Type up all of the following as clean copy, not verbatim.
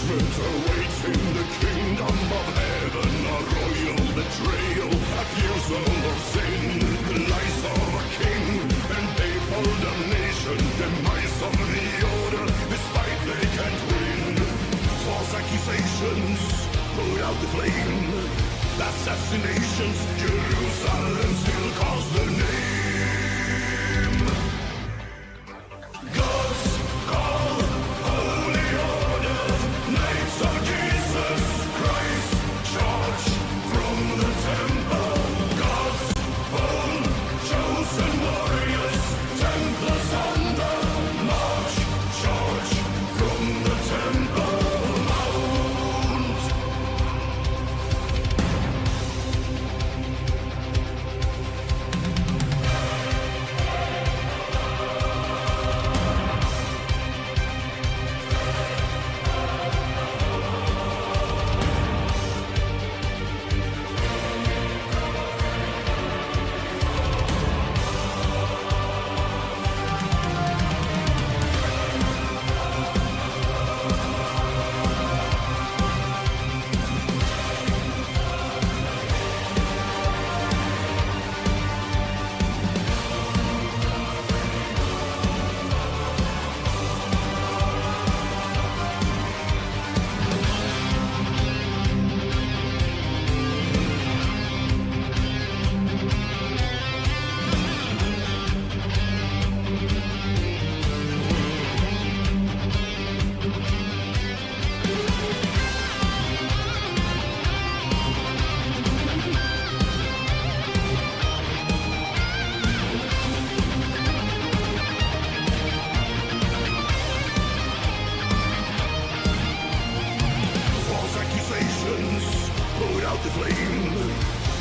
Judgment awaits in the kingdom of heaven. A royal betrayal, accusal of sin, the lies of a king, and painful damnation, demise of the order, despite they can't win. False accusations, put out the flame. Assassinations, Jerusalem still calls the name. God's call, holy order, knights of Jesus Christ, charge from the temple. God's own chosen warriors, Templars on the march, charge from the temple mount. False accusations, put out the flame.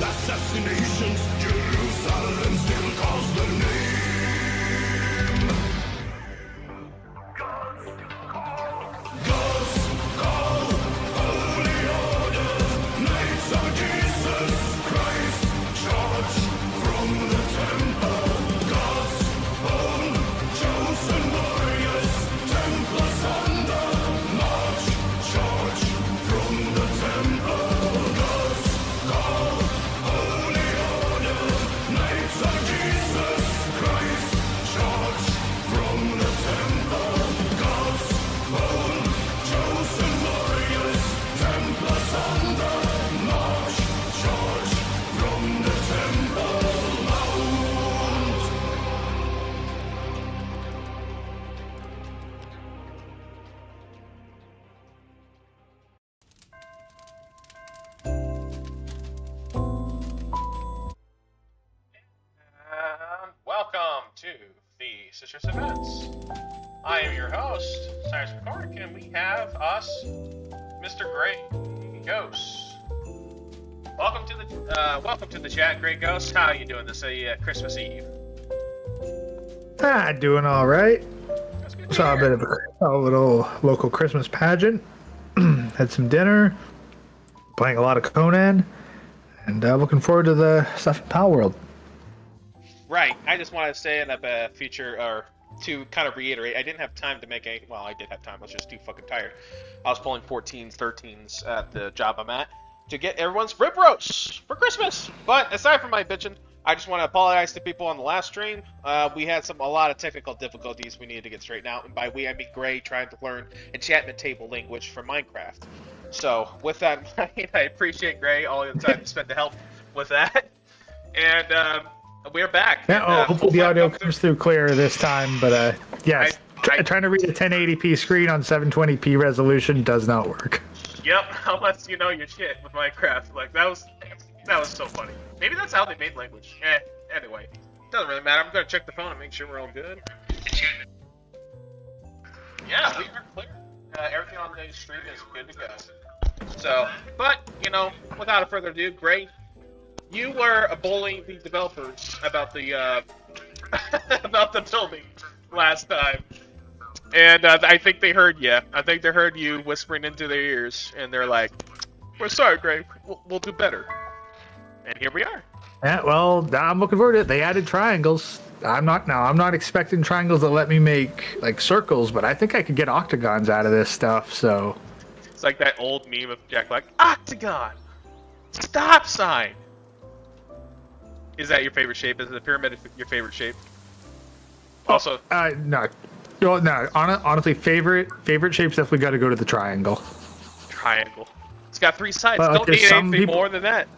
Assassinations, Jerusalem still calls the name. God's call, holy order, knights of Jesus Christ, charge from the temple. God's own chosen warriors, Templars on the march, charge from the temple. God's call, holy order, knights of Jesus Christ, charge from the temple. God's own chosen warriors, Templars on the march, charge from the temple mount. And welcome to the Citrus Events. I am your host, Cyrus McCormick, and we have us, Mr. Grey Ghost. Welcome to the chat, Grey Ghost. How are you doing this Christmas Eve? Doing all right. That's good to Saw a hear. bit of a little local Christmas pageant. Had some dinner. Playing a lot of Conan, and looking forward to the stuff in Palworld. Right. I just wanted to say in a feature, or to kind of reiterate, I didn't have time to make any. Well, I did have time. I was just too fucking tired. I was pulling 14s, 13s at the job I'm at to get everyone's rib roast for Christmas. But aside from my bitching, I just want to apologize to people on the last stream. We had a lot of technical difficulties we needed to get straightened out, and by we I mean Gray trying to learn enchantment table language for Minecraft. So with that in mind, I appreciate Gray all the time you spent to help with that. And we're back. Yeah, And, hopefully the audio comes through clearer this time. But yes, I- trying to read a 1080p screen on 720p resolution does not work. Yep, unless you know your shit with Minecraft. Like that was so funny. Maybe that's how they made language. Anyway, doesn't really matter. I'm gonna check the phone and make sure we're all good. Yeah, we are clear. Everything on the stream is good to go. So, but without further ado, Gray, you were bullying the developers about the about the building last time. And I think they heard you. I think they heard you whispering into their ears, and they're like, "We're sorry, Gray. We'll do better." And here we are. Yeah, well, I'm looking forward to it. They added triangles. I'm not expecting triangles that let me make like circles, but I think I could get octagons out of this stuff. So It's like that old meme of Jack Black. Octagon! Stop sign! Is that your favorite shape? Is the pyramid your favorite shape? Also, no. Well, no. Honestly, favorite shapes definitely got to go to the triangle. triangle. It's got 3 sides. Well, Don't there's need some anything people- more than that.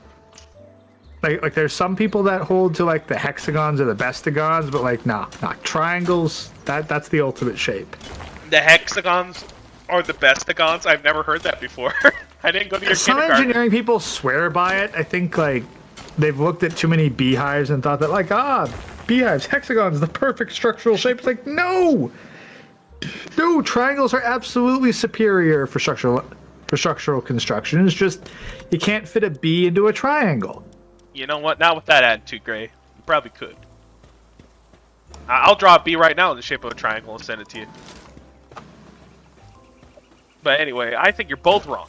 Like there's some people that hold to like the hexagons or the bestagons, but like nah, triangles. That's the ultimate shape. The hexagons are the bestagons. I've never heard that before. I didn't go to your Some kindergarten. engineering people swear by it. I think like they've looked at too many beehives and thought that like beehives, hexagons, the perfect structural shape. It's like no, triangles are absolutely superior for structural construction. It's just you can't fit a bee into a triangle. You know what? Not with that attitude, Gray. You probably could. I'll draw a bee right now in the shape of a triangle and send it to you. But anyway, I think you're both wrong.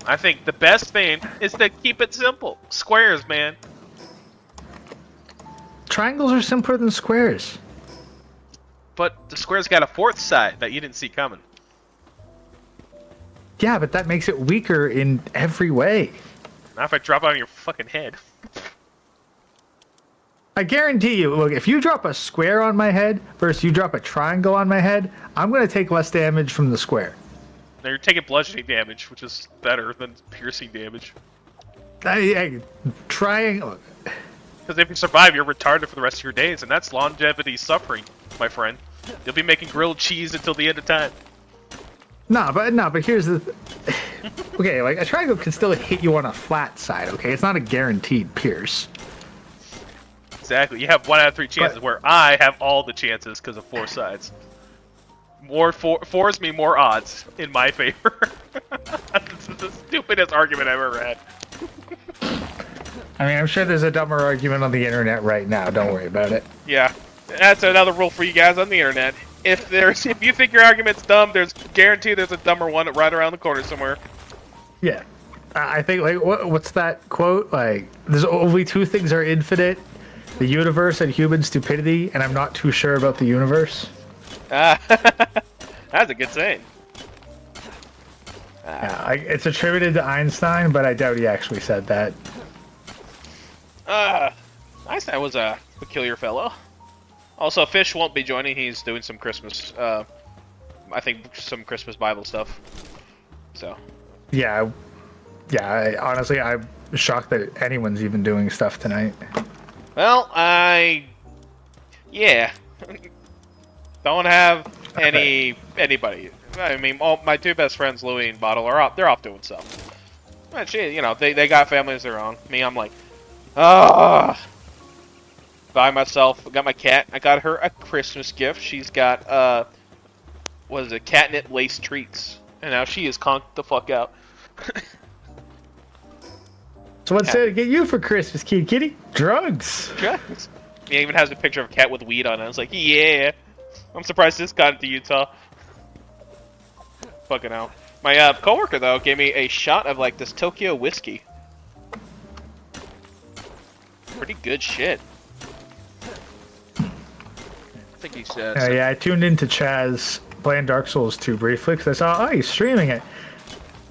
I think the best thing is to keep it simple. Squares, man. Triangles are simpler than squares. But the square's got a 4th side that you didn't see coming. Yeah, but that makes it weaker in every way. Not if I drop it on your fucking head. I guarantee you, look, if you drop a square on my head versus you drop a triangle on my head, I'm going to take less damage from the square. Now you're taking bludgeoning damage, which is better than piercing damage. Triangle. Because if you survive, you're retarded for the rest of your days, and that's longevity suffering, my friend. You'll be making grilled cheese until the end of time. But here's the... Okay, like, a triangle can still hit you on a flat side, okay? It's not a guaranteed pierce. Exactly. You have 1 out of 3 chances, where I have all the chances because of 4 sides. Fours me more odds in my favor. This is the stupidest argument I've ever had. I mean, I'm sure there's a dumber argument on the internet right now. Don't worry about it. Yeah, that's another rule for you guys on the internet. If you think your argument's dumb, there's a dumber one right around the corner somewhere. Yeah. I think, like, what's that quote? Like, there's only 2 things are infinite. The universe and human stupidity, and I'm not too sure about the universe. That's a good saying. Yeah, it's attributed to Einstein, but I doubt he actually said that. Einstein was a peculiar fellow. Also, Fish won't be joining. He's doing some Christmas, I think some Christmas Bible stuff. So. Yeah. Honestly, I'm shocked that anyone's even doing stuff tonight. Well, yeah. Don't have anybody. I mean, all my 2 best friends, Louie and Bottle, they're off doing stuff. But you know, they got families of their own. Me, I'm like, by myself. I got my cat. I got her a Christmas gift. She's got what is it? Catnip lace treats, and now she is conked the fuck out. So what's it get you for Christmas, kitty? Drugs. Drugs. He even has a picture of a cat with weed on it. I was like, yeah. I'm surprised this got into Utah. Fucking hell. My coworker though gave me a shot of like this Tokyo whiskey. Pretty good shit. I think he said. Yeah, I tuned into Chaz playing Dark Souls 2 briefly because I saw, he's streaming it.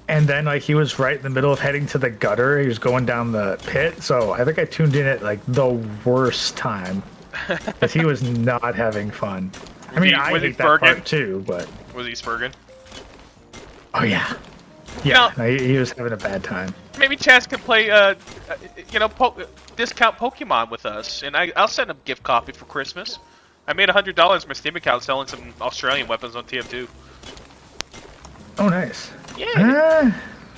And then, like, he was right in the middle of heading to the gutter. He was going down the pit. So I think I tuned in at, like, the worst time. Because he was not having fun. I mean, I hate that part, too, but... Was he spurging? Oh, yeah. Yeah, no, he was having a bad time. Maybe Chaz can play, discount Pokemon with us. And I'll send him gift copy for Christmas. I made $100 in my Steam account selling some Australian weapons on TF2. Oh, nice. Yeah.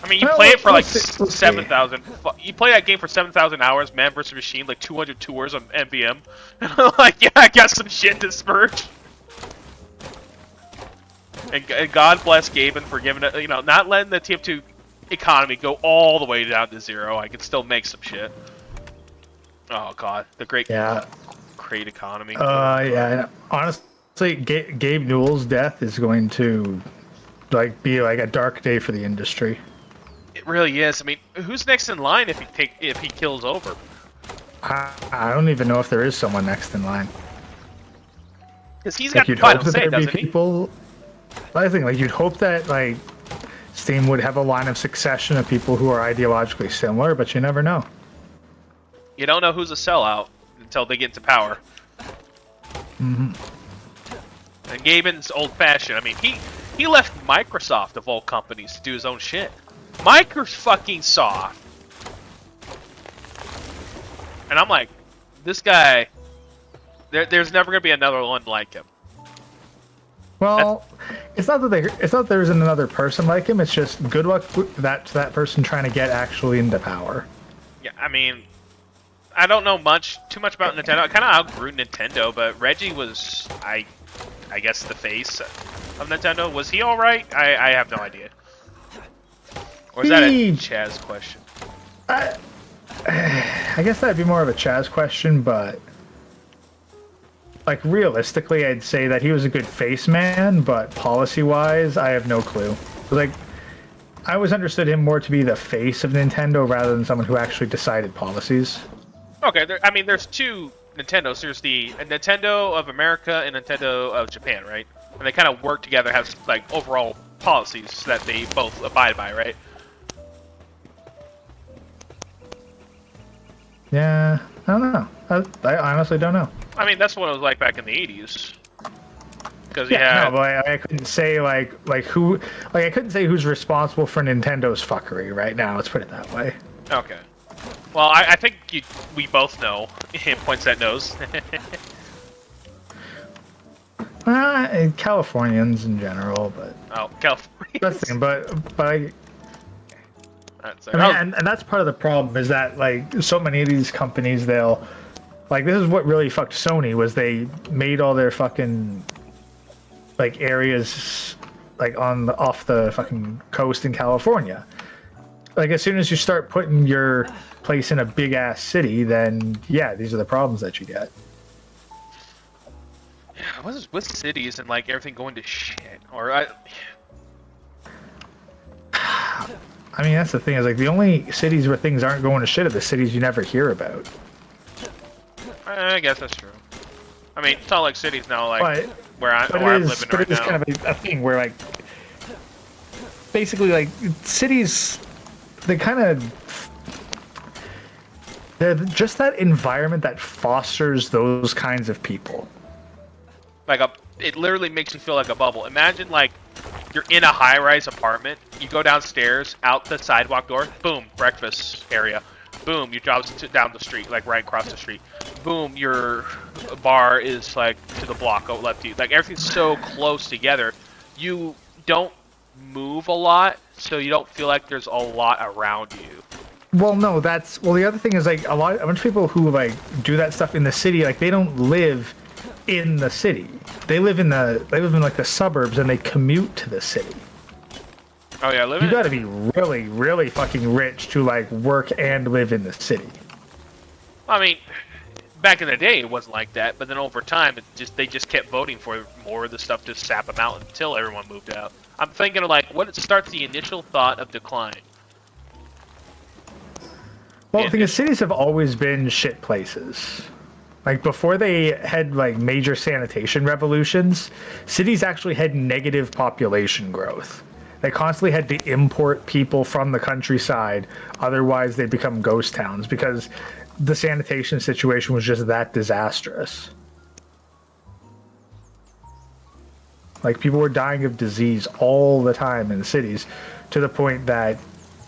I mean, you play it for like 7,000. You play that game for 7,000 hours, man versus machine, like 200 tours on NVM. Like, yeah, I got some shit to spurge. And God bless Gaben for giving it, not letting the TF2 economy go all the way down to 0. I could still make some shit. Oh God, the great economy. Yeah. Honestly, Gabe Newell's death is going to be a dark day for the industry. It really is. I mean, who's next in line if he kills over? I don't even know if there is someone next in line. Because he's got the final say, doesn't he? People. I think you'd hope that Steam would have a line of succession of people who are ideologically similar, but you never know. You don't know who's a sellout until they get into power. Mm-hmm. And Gaben's old-fashioned. I mean, he left Microsoft of all companies to do his own shit. Microsoft. And I'm like, this guy, there's never gonna be another one like him. Well, it's not that there isn't another person like him. It's just good luck with that person trying to get actually into power. Yeah, I mean, I don't know too much about Nintendo. I kind of outgrew Nintendo, but Reggie was, I guess, the face of Nintendo. Was he all right? I have no idea. Or is that a Chaz question? I guess that'd be more of a Chaz question, but like realistically, I'd say that he was a good face man, but policy-wise, I have no clue. Like, I always understood him more to be the face of Nintendo rather than someone who actually decided policies. Okay, there's two Nintendos. There's the Nintendo of America and Nintendo of Japan, right? And they kind of work together, have like overall policies that they both abide by, right? Yeah, I don't know. I honestly don't know. I mean, that's what it was like back in the 80s. Because no, but I couldn't say I couldn't say who's responsible for Nintendo's fuckery right now. Let's put it that way. Okay. Well, I think we both know. Points at nose. Californians in general, but California. that's the thing. But I That's mean, and that's part of the problem is that like so many of these companies, they'll like this is what really fucked Sony was they made all their fucking like areas like off the fucking coast in California. Like as soon as you start putting your place in a big ass city, then yeah, these are the problems that you get. Yeah, what's with cities and like everything going to shit? Or I mean, that's the thing is like the only cities where things aren't going to shit are the cities you never hear about. I guess that's true. I mean, Salt Lake City's now like where I'm living right now. But it is kind of a thing where like basically like cities, they're just that environment that fosters those kinds of people. It literally makes you feel like a bubble. Imagine like you're in a high-rise apartment. You go downstairs, out the sidewalk door, boom, breakfast area. Boom, you drop down the street, like right across the street. Boom, your bar is like to the block left of you. Like everything's so close together. You don't move a lot, so you don't feel like there's a lot around you. Well, no, the other thing is like a bunch of people who like do that stuff in the city, like they don't live in the city. They live in like the suburbs and they commute to the city. Oh yeah, you gotta be really, really fucking rich to like work and live in the city. I mean, back in the day it wasn't like that, but then over time they just kept voting for more of the stuff to sap them out until everyone moved out. I'm thinking of like what starts the initial thought of decline. Well, the thing is, cities have always been shit places. Like before they had like major sanitation revolutions, cities actually had negative population growth. They constantly had to import people from the countryside, otherwise they become ghost towns because the sanitation situation was just that disastrous. Like people were dying of disease all the time in cities to the point that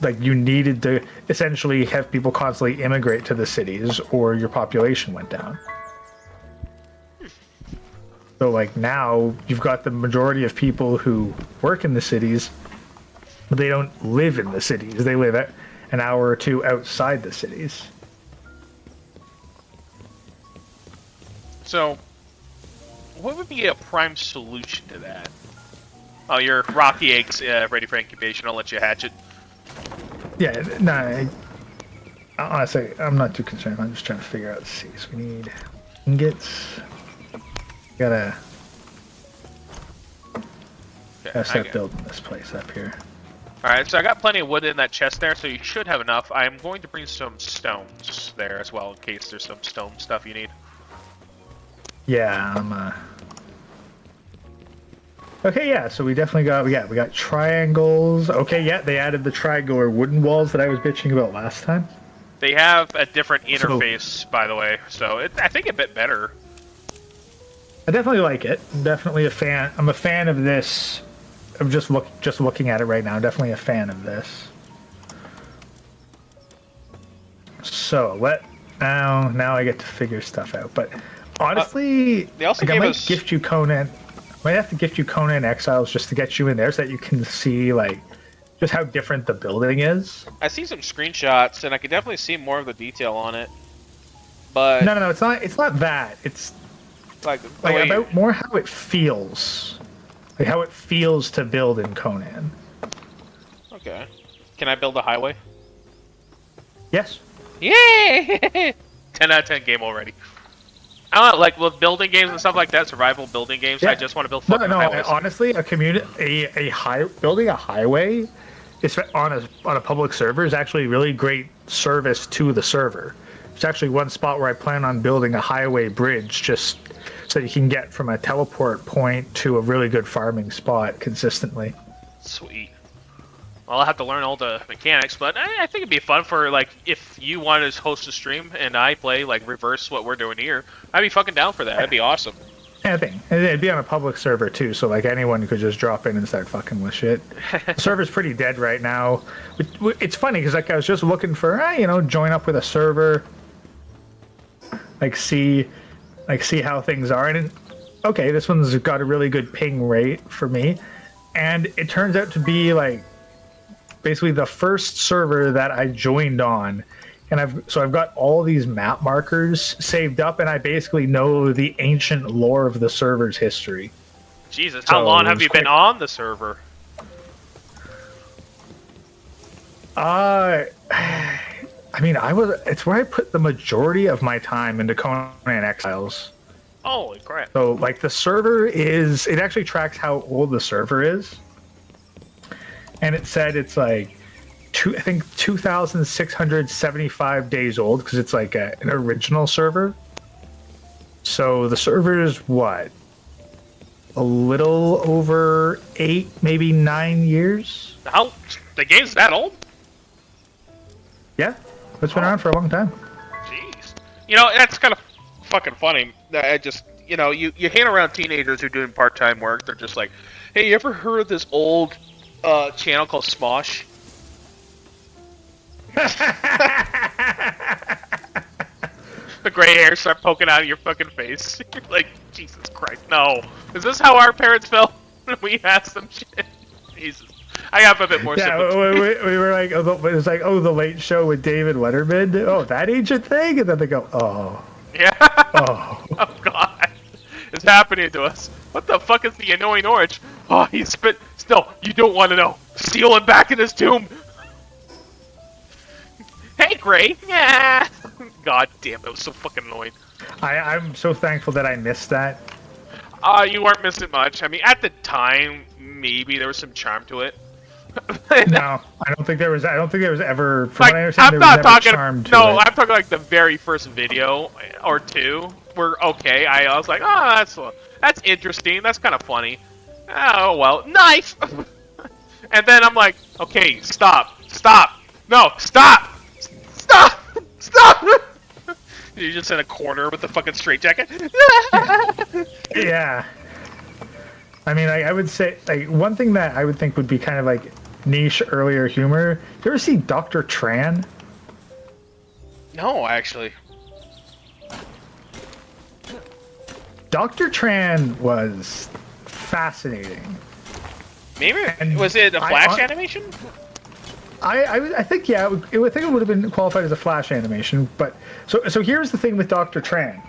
like you needed to essentially have people constantly immigrate to the cities or your population went down. So like now you've got the majority of people who work in the cities, but they don't live in the cities. They live an hour or two outside the cities. So what would be a prime solution to that? Oh, your rocky eggs ready for incubation. I'll let you hatch it. Yeah, no, honestly, I'm not too concerned. I'm just trying to figure out the cities. We need ingots. Gotta start building this place up here. Alright, so I got plenty of wood in that chest there, so you should have enough. I'm going to bring some stones there as well, in case there's some stone stuff you need. Yeah, Okay, yeah, so we definitely got, we got triangles. Okay, yeah, they added the triangular wooden walls that I was bitching about last time. They have a different interface, by the way, so I think a bit better. I definitely like it. I'm definitely a fan. I'm a fan of this. I'm just looking at it right now. I'm definitely a fan of this. So now I get to figure stuff out. But honestly, they also like, gave I might us... gift you Conan. I might have to gift you Conan Exiles just to get you in there so that you can see like just how different the building is. I see some screenshots, and I could definitely see more of the detail on it. But No, it's not. It's not that. It's like about more how it feels, like how it feels to build in Conan. Okay, can I build a highway? Yes. Yay! 10 out of 10 game already. I don't know, like with building games and stuff like that, survival building games. Yeah. I just want to build fucking highways. Honestly, building a highway is on a public server is actually really great service to the server. There's actually one spot where I plan on building a highway bridge just so you can get from a teleport point to a really good farming spot consistently. Sweet. Well, I'll have to learn all the mechanics, but I think it'd be fun for, like, if you wanted to host a stream and I play, like, reverse what we're doing here, I'd be fucking down for that. That'd be awesome. Yeah, I think. It'd be on a public server, too, so, like, anyone could just drop in and start fucking with shit. The server's pretty dead right now. It's funny, because, like, I was just looking for, join up with a server, see how things are, and okay, this one's got a really good ping rate for me, and it turns out to be, like, basically the first server that I joined on, and I've got all these map markers saved up, and I basically know the ancient lore of the server's history. Jesus, how long have you been on the server? It's where I put the majority of my time into Conan Exiles. Holy crap. So, like, the server it actually tracks how old the server is. And it said it's like, I think 2,675 days old because it's like an original server. So the server is what? A little over 8, maybe 9 years? How? The game's that old? Yeah. It's been around for a long time. Jeez. That's kind of fucking funny. I just, you hang around teenagers who are doing part-time work. They're just like, hey, you ever heard of this old channel called Smosh? The gray hair start poking out of your fucking face. You're like, Jesus Christ, no. Is this how our parents felt when we asked them shit? Jesus. I have a bit more sympathy. We were like, it was like, the Late Show with David Letterman. Oh, that ancient thing? And then they go, oh. Yeah. Oh. Oh, God. It's happening to us. What the fuck is the annoying orange? Oh, he's spit. Still, you don't want to know. Steal him back in his tomb. Hey, Gray. Yeah. God damn, that was so fucking annoying. I'm so thankful that I missed that. You weren't missing much. I mean, at the time, maybe there was some charm to it. No, I don't think there was ever. From Like, what I understand, I'm there was not never talking. charm to No, it. I'm talking like the very first video or two were okay. I was like, oh, that's interesting. That's kind of funny. Oh well, nice. And then I'm like, okay, stop, no, stop. You're just in a corner with the fucking straitjacket. Yeah. I mean, I would say, like, one thing that I would think would be kind of like niche earlier humor. You ever see Dr. Tran? No, actually. Dr. Tran was fascinating. Maybe And was it a Flash animation? I think, yeah, I think it would have been qualified as a Flash animation. But so here's the thing with Dr. Tran.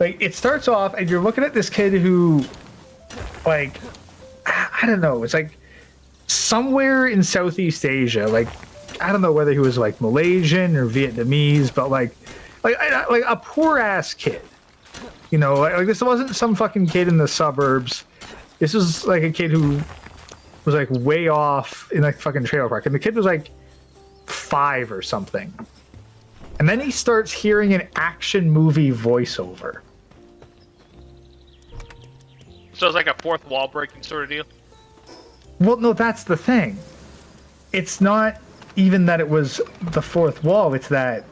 Like, it starts off and you're looking at this kid who, like, I don't know, it's like somewhere in Southeast Asia. Like, I don't know whether he was like Malaysian or Vietnamese, but like a poor ass kid. Like this wasn't some fucking kid in the suburbs. This was like a kid who was like way off in like fucking trailer park, and the kid was like 5 or something. And then he starts hearing an action movie voiceover. So it's like a fourth wall breaking sort of deal? Well, no, that's the thing. It's not even that it was the fourth wall, it's that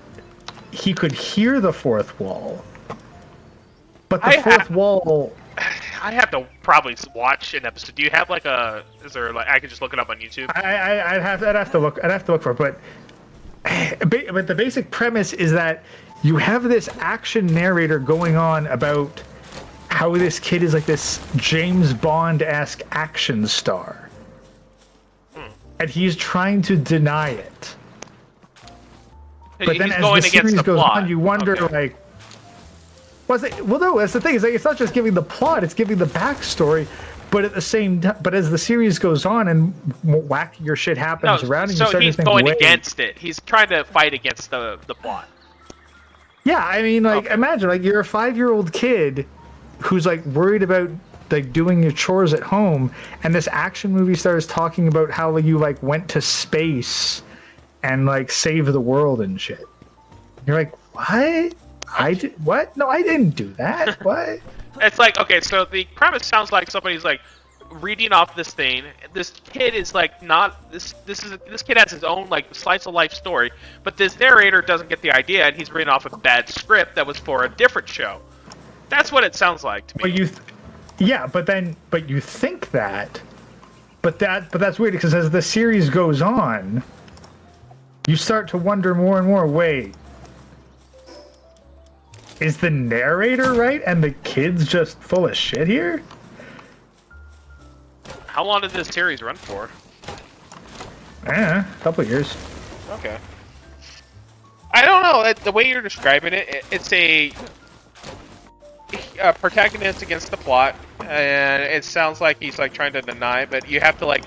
he could hear the fourth wall. But the fourth wall... I have to probably watch an episode. Do you have like a... Is there like... I can just look it up on YouTube? I'd have to look for it, but the basic premise is that you have this action narrator going on about how this kid is like this James Bond-esque action star. And he's trying to deny it. But then as the series goes on, you wonder, like... Well, no, that's the thing. It's like, it's not just giving the plot, it's giving the backstory. But at the same time, but as the series goes on and wackier shit happens around him, so he's going against it. He's trying to fight against the plot. Yeah, I mean, like, imagine, like, you're a 5-year-old kid who's, like, worried about, like, doing your chores at home, and this action movie starts talking about how you, like, went to space and, like, saved the world and shit. You're like, what? What? No, I didn't do that. What? It's like, okay, so the premise sounds like somebody's, like, reading off this thing. This kid is, like, not... This kid has his own, like, slice of life story, but this narrator doesn't get the idea, and he's reading off a bad script that was for a different show. That's what it sounds like to me. But you think that, but that's weird because as the series goes on, you start to wonder more and more. Wait, is the narrator right and the kid's just full of shit here? How long did this series run for? A couple of years. Okay. I don't know. The way you're describing it, it's a protagonist against the plot, and it sounds like he's like trying to deny, but you have to like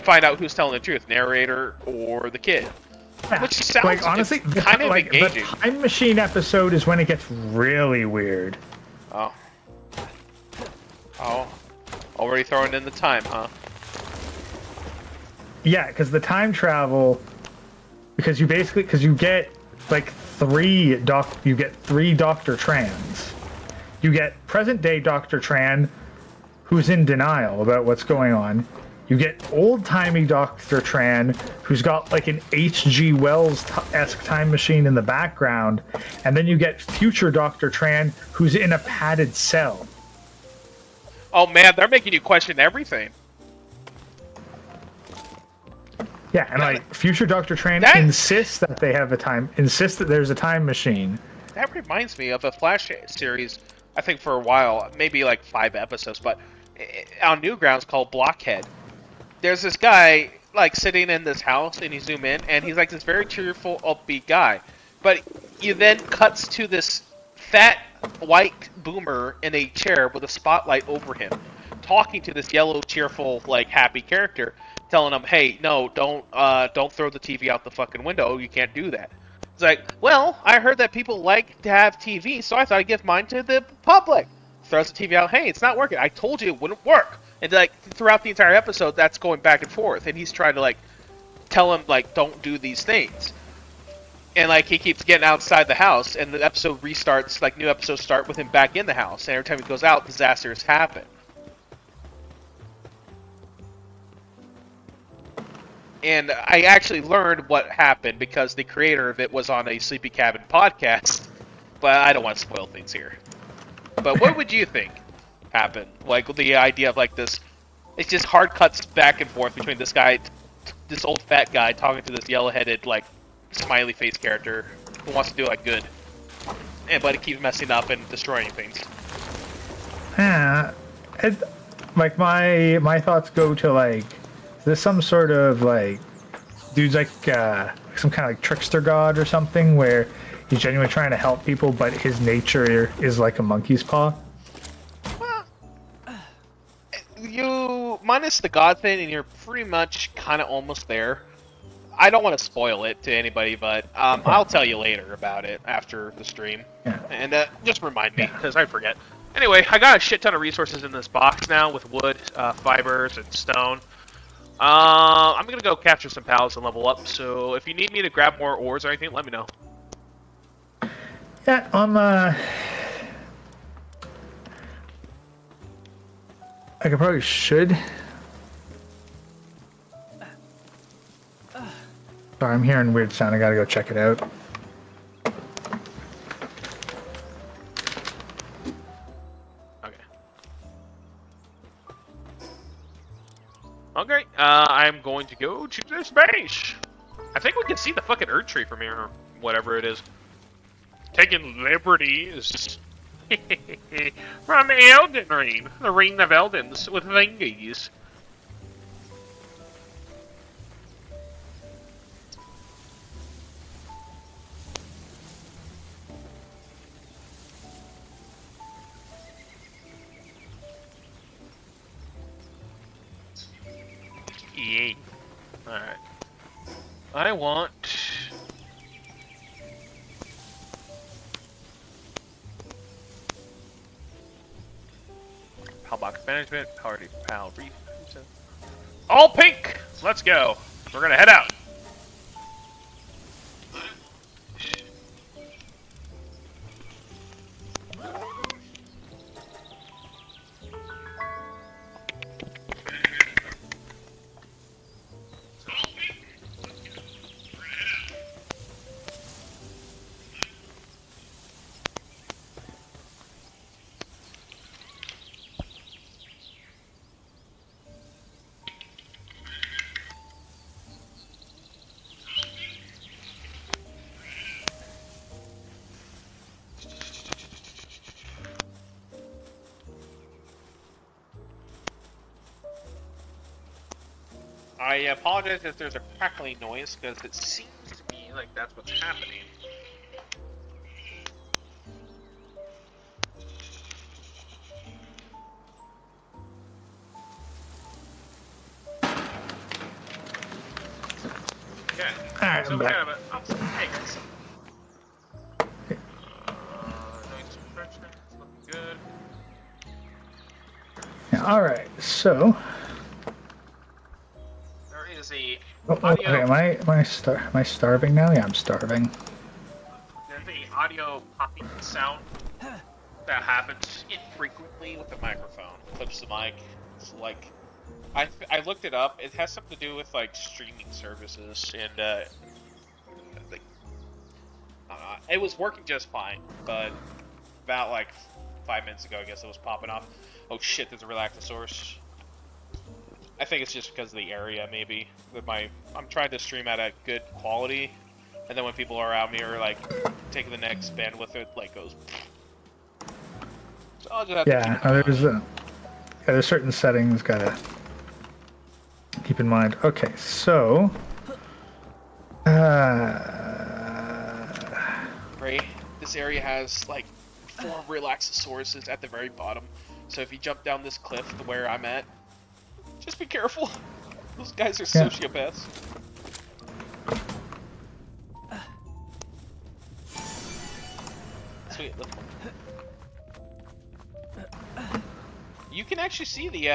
find out who's telling the truth, narrator or the kid. Yeah. Which sounds like honestly kind of engaging. The time machine episode is when it gets really weird. Oh. Already throwing in the time, huh? Yeah, because the time travel, because you get like three Dr. Trans. You get present day Dr. Tran, who's in denial about what's going on. You get old-timey Dr. Tran, who's got like an H.G. Wells-esque time machine in the background. And then you get future Dr. Tran, who's in a padded cell. Oh man, they're making you question everything. Yeah, and like future Dr. Tran insists that there's a time machine. That reminds me of a Flash series, I think for a while, maybe like 5 episodes, but on Newgrounds called Blockhead. There's this guy like sitting in this house, and you zoom in, and he's like this very cheerful, upbeat guy. But you then cuts to this fat white boomer in a chair with a spotlight over him, talking to this yellow, cheerful, like happy character, telling him, "Hey, no, don't throw the TV out the fucking window. You can't do that." It's like, well, I heard that people like to have TV, so I thought I'd give mine to the public. Throws the TV out. Hey, it's not working. I told you it wouldn't work. And like throughout the entire episode, that's going back and forth, and he's trying to like tell him like don't do these things. And like he keeps getting outside the house, and the episode restarts. Like new episodes start with him back in the house, and every time he goes out, disasters happen. And I actually learned what happened because the creator of it was on a Sleepy Cabin podcast. But I don't want to spoil things here. But what would you think happened? Like the idea of like this, it's just hard cuts back and forth between this guy, this old fat guy talking to this yellow-headed like smiley face character who wants to do like good, but he keeps messing up and destroying things. Yeah, like my thoughts go to like, is this some sort of like dude's like some kind of like trickster god or something where he's genuinely trying to help people, but his nature is like a monkey's paw? Well, you minus the god thing, and you're pretty much kind of almost there. I don't want to spoil it to anybody, but I'll tell you later about it after the stream. Yeah. And just remind me, because I forget. Anyway, I got a shit ton of resources in this box now with wood, fibers, and stone. I'm going to go capture some pallets and level up, so if you need me to grab more ores or anything, let me know. Yeah, I could probably should. Sorry, I'm hearing weird sound. I gotta go check it out. Okay. Oh, great. I'm going to go to this base. I think we can see the fucking Earth tree from here, or whatever it is. Taking liberties. From the Elden Ring. The Ring of Eldens with thingies. Yay. Alright. I want... PAL box management, PAL brief. All pink! Let's go. We're gonna head out. I apologize if there's a crackling noise, because it seems to me like that's what's happening. Okay. Alright, So I'm we back. have a... Oh, hey guys. Noise suppression, it's looking good. Yeah, alright, so... There is a Oh, audio... okay, am I starving now? Yeah, I'm starving. There's a audio popping sound that happens infrequently with the microphone. Clips the mic. It's like... I looked it up. It has something to do with like streaming services, and like, it was working just fine. But about like 5 minutes ago, I guess it was popping off. Oh shit! There's a Relaxosaurus. I think it's just because of the area, maybe. That I'm trying to stream at a good quality, and then when people around me are like taking the next bandwidth, it like goes. So I'll just have to keep there's certain settings gotta keep in mind. Okay, so Ray, this area has like 4 Relaxosauruses at the very bottom. So if you jump down this cliff to where I'm at, just be careful. Those guys are sociopaths. Sweet, look. You can actually see the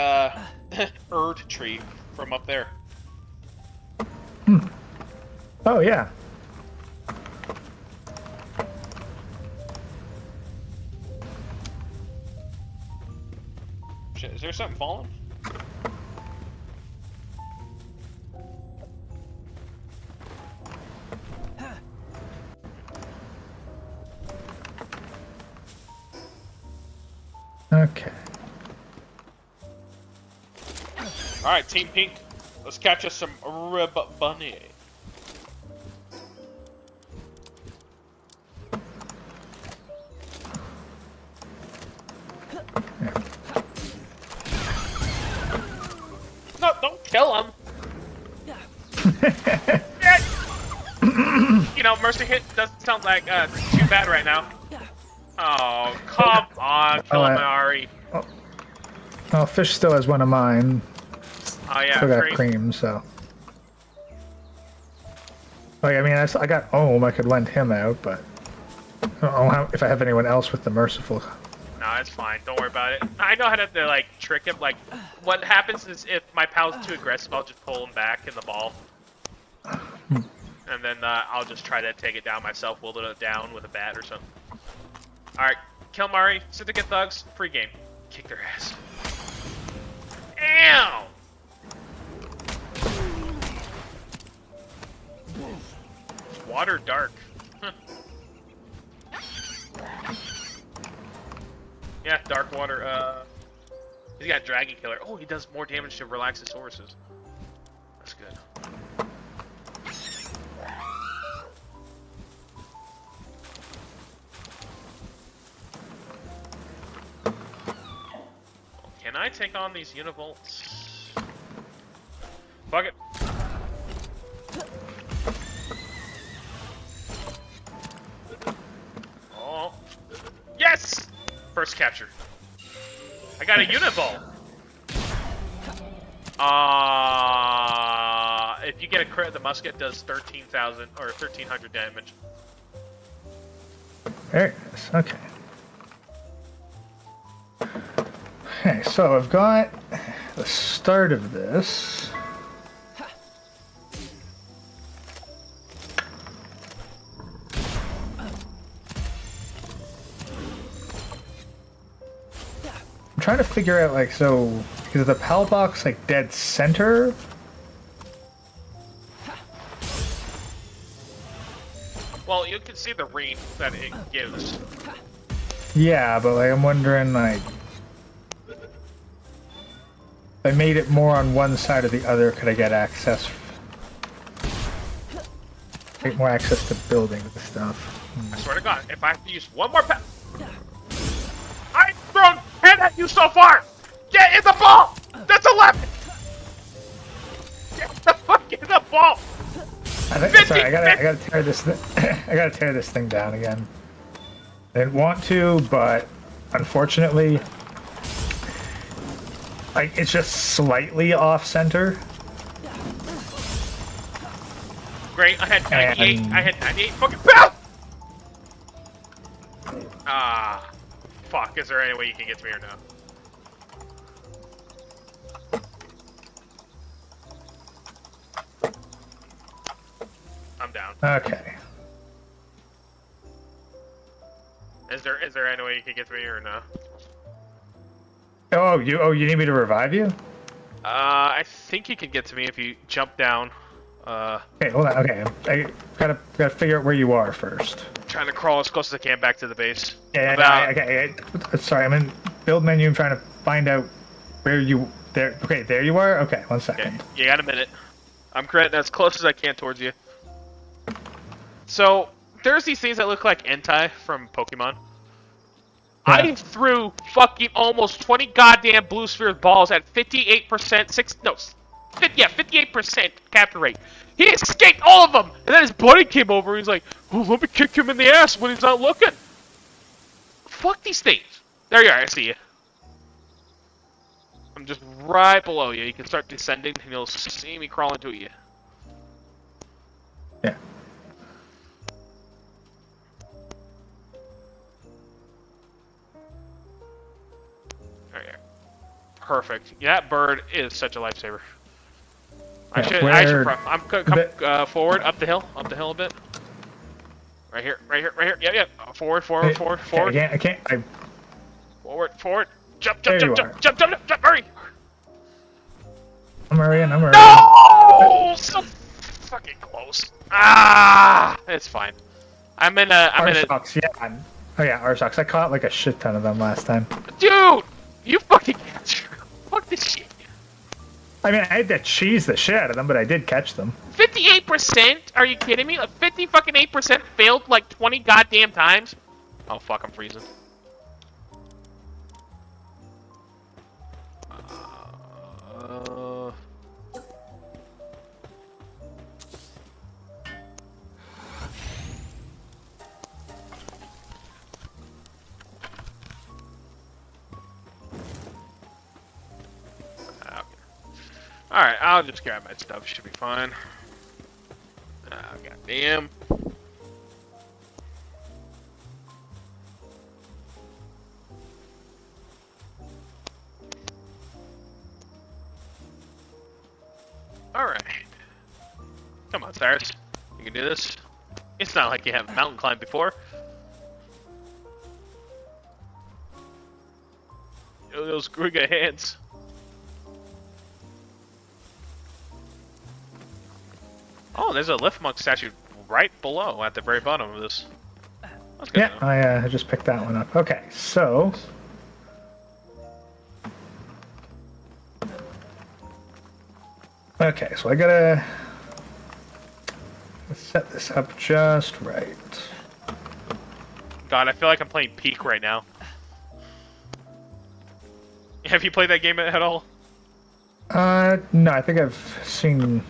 Erd tree from up there. oh yeah. Shit, is there something falling? Okay. Alright, Team Pink, let's catch us some bunny. No, don't kill him. You know, Mercy Hit doesn't sound like too bad right now. Oh, come on, Calamari. Well, Fish still has one of mine. Oh yeah, Still got cream, so. Like, I mean, I got Ohm. I could lend him out, but I don't know if I have anyone else with the merciful. No, it's fine. Don't worry about it. I know how to like trick him. Like, what happens is if my pal's too aggressive, I'll just pull him back in the ball, and then I'll just try to take it down myself, wield it down with a bat or something. All right, kill Mari, Syndicate thugs, free game, kick their ass. Damn! Water dark. Huh. Yeah, dark water. He's got Dragon Killer. Oh, he does more damage to Relaxosauruses. That's good. Can I take on these Univolts? Fuck it. Oh. Yes! First capture. I got a Univolt. If you get a crit, the musket does 13,000 or 1,300 damage. There it is. Okay. Okay, so I've got the start of this. I'm trying to figure out, like, so is the PAL box like dead center? Well, you can see the read that it gives. Yeah, but like I'm wondering, like, if I made it more on one side or the other, could I get access? Get more access to buildings and stuff. I swear to God, if I have to use one more I've thrown 10 at you so far! Get in the ball! That's 11! Get the fuck in the ball! Sorry, I gotta tear this. I gotta tear this thing down again. I didn't want to, but unfortunately, like it's just slightly off center. Great, I had 98. I had 98 fucking pounds! Ah. Fuck, is there any way you can get to me or no? I'm down. Okay. Is there any way you can get to me or no? Oh, you need me to revive you? I think you can get to me if you jump down. Okay, hold on. Okay, I gotta figure out where you are first. Trying to crawl as close as I can back to the base. Yeah, okay. Sorry, I'm in build menu. I'm trying to find out where you there. Okay, there you are. Okay, 1 second. Okay, you got a minute. I'm creating as close as I can towards you. So there's these things that look like Entei from Pokemon. Yeah. I threw fucking almost 20 goddamn blue sphere balls at 58%, 58% capture rate. He escaped all of them, and then his buddy came over. He's like, "Oh, let me kick him in the ass when he's not looking." Fuck these things. There you are. I see you. I'm just right below you. You can start descending, and you'll see me crawling to you. Yeah. There you are. Perfect. Yeah, that bird is such a lifesaver. I should. I'm forward, up the hill a bit. Right here. Yeah. Forward. I can't. Forward. Jump. Hurry. I'm hurrying. No! So fucking close. Ah, it's fine. I'm in a. Arsocks, yeah. Oh yeah, Arsocks. I caught like a shit ton of them last time. Dude, you fucking fuck this shit. I mean, I had to cheese the shit out of them, but I did catch them. 58%? Are you kidding me? Like 8% failed like 20 goddamn times? Oh fuck, I'm freezing. Alright, I'll just grab my stuff. Should be fine. Oh, goddamn. Alright. Come on, Cyrus. You can do this. It's not like you haven't mountain climbed before. Those Gruga hands. Oh, there's a Lift Monk statue right below at the very bottom of this. That's good. Yeah, I just picked that one up. Okay, so I gotta set this up just right. God, I feel like I'm playing Peak right now. Have you played that game at all? No, I think I've seen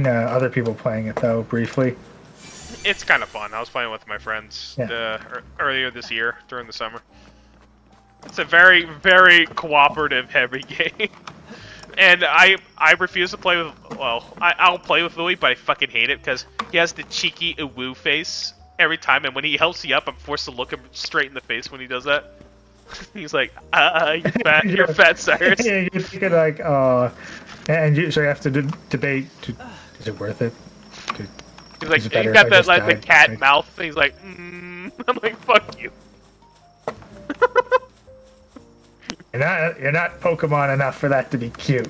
other people playing it though briefly. It's kind of fun. I was playing with my friends earlier this year during the summer. It's a very, very cooperative, heavy game. And I refuse to play with. Well, I'll play with Louis, but I fucking hate it because he has the cheeky woo face every time, and when he helps you up, I'm forced to look him straight in the face when he does that. He's like, you're fat, Cyrus. Yeah, you're thinking like, so you have to debate. Is it worth it? He's like, you got that like the cat mouth. And he's like, I'm like, fuck you. You're not Pokemon enough for that to be cute.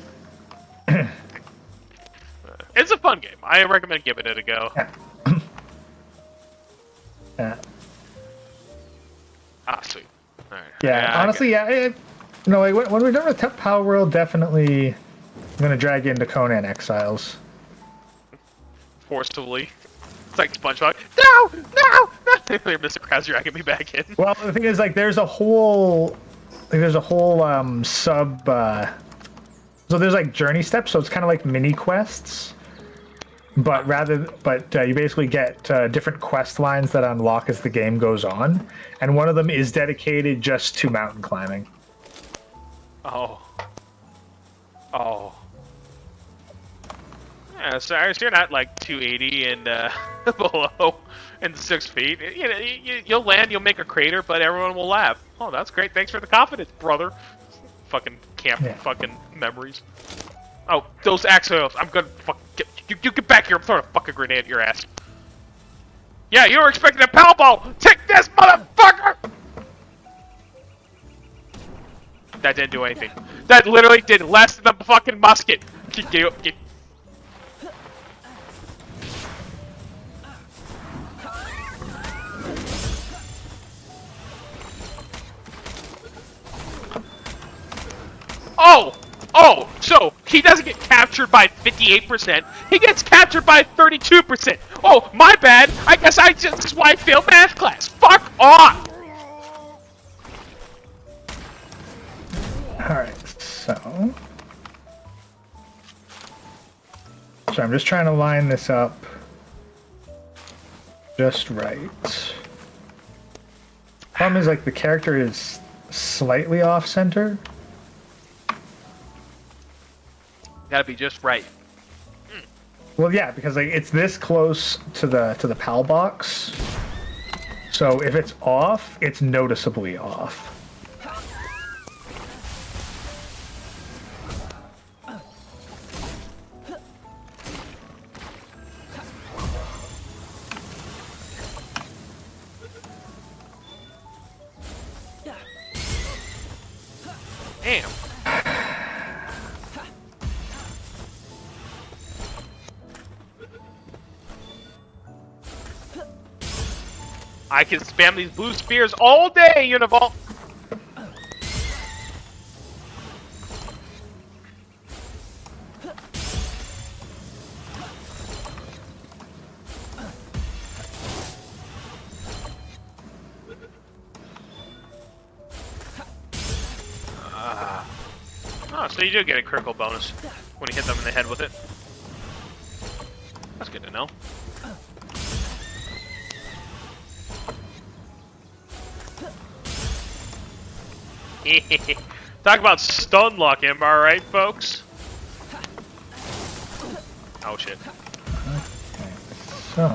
It's a fun game. I recommend giving it a go. Yeah. Ah, sweet. All right. Yeah, honestly, like when we're done with Palworld, definitely I'm gonna drag you into Conan Exiles. Forcibly. It's like SpongeBob. No! Mr. Krabs dragging me back in. Well, the thing is, like, there's a whole sub. So there's like journey steps, so it's kind of like mini quests. But you basically get different quest lines that unlock as the game goes on, and one of them is dedicated just to mountain climbing. Oh. Yeah, so you're not like 280 and below and 6 feet. You'll land, you'll make a crater, but everyone will laugh. Oh, that's great. Thanks for the confidence, brother. Fucking camp, fucking memories. Oh, those axe oils. I'm gonna you get back here. I'm throwing a fucking grenade at your ass. Yeah, you were expecting a pal ball. Take this, motherfucker! That didn't do anything. That literally did less than the fucking musket. Oh, so he doesn't get captured by 58%. He gets captured by 32%. Oh, my bad. I guess this is why I failed math class. Fuck off! Alright, so I'm just trying to line this up just right. Problem is, like, the character is slightly off center. Gotta be just right. Well, yeah, because like it's this close to the PAL box, so if it's off, it's noticeably off. Damn. I can spam these blue spears all day, Univault! Oh, so you do get a critical bonus when you hit them in the head with it. That's good to know. Talk about stun luck, am I right, folks? Oh shit. So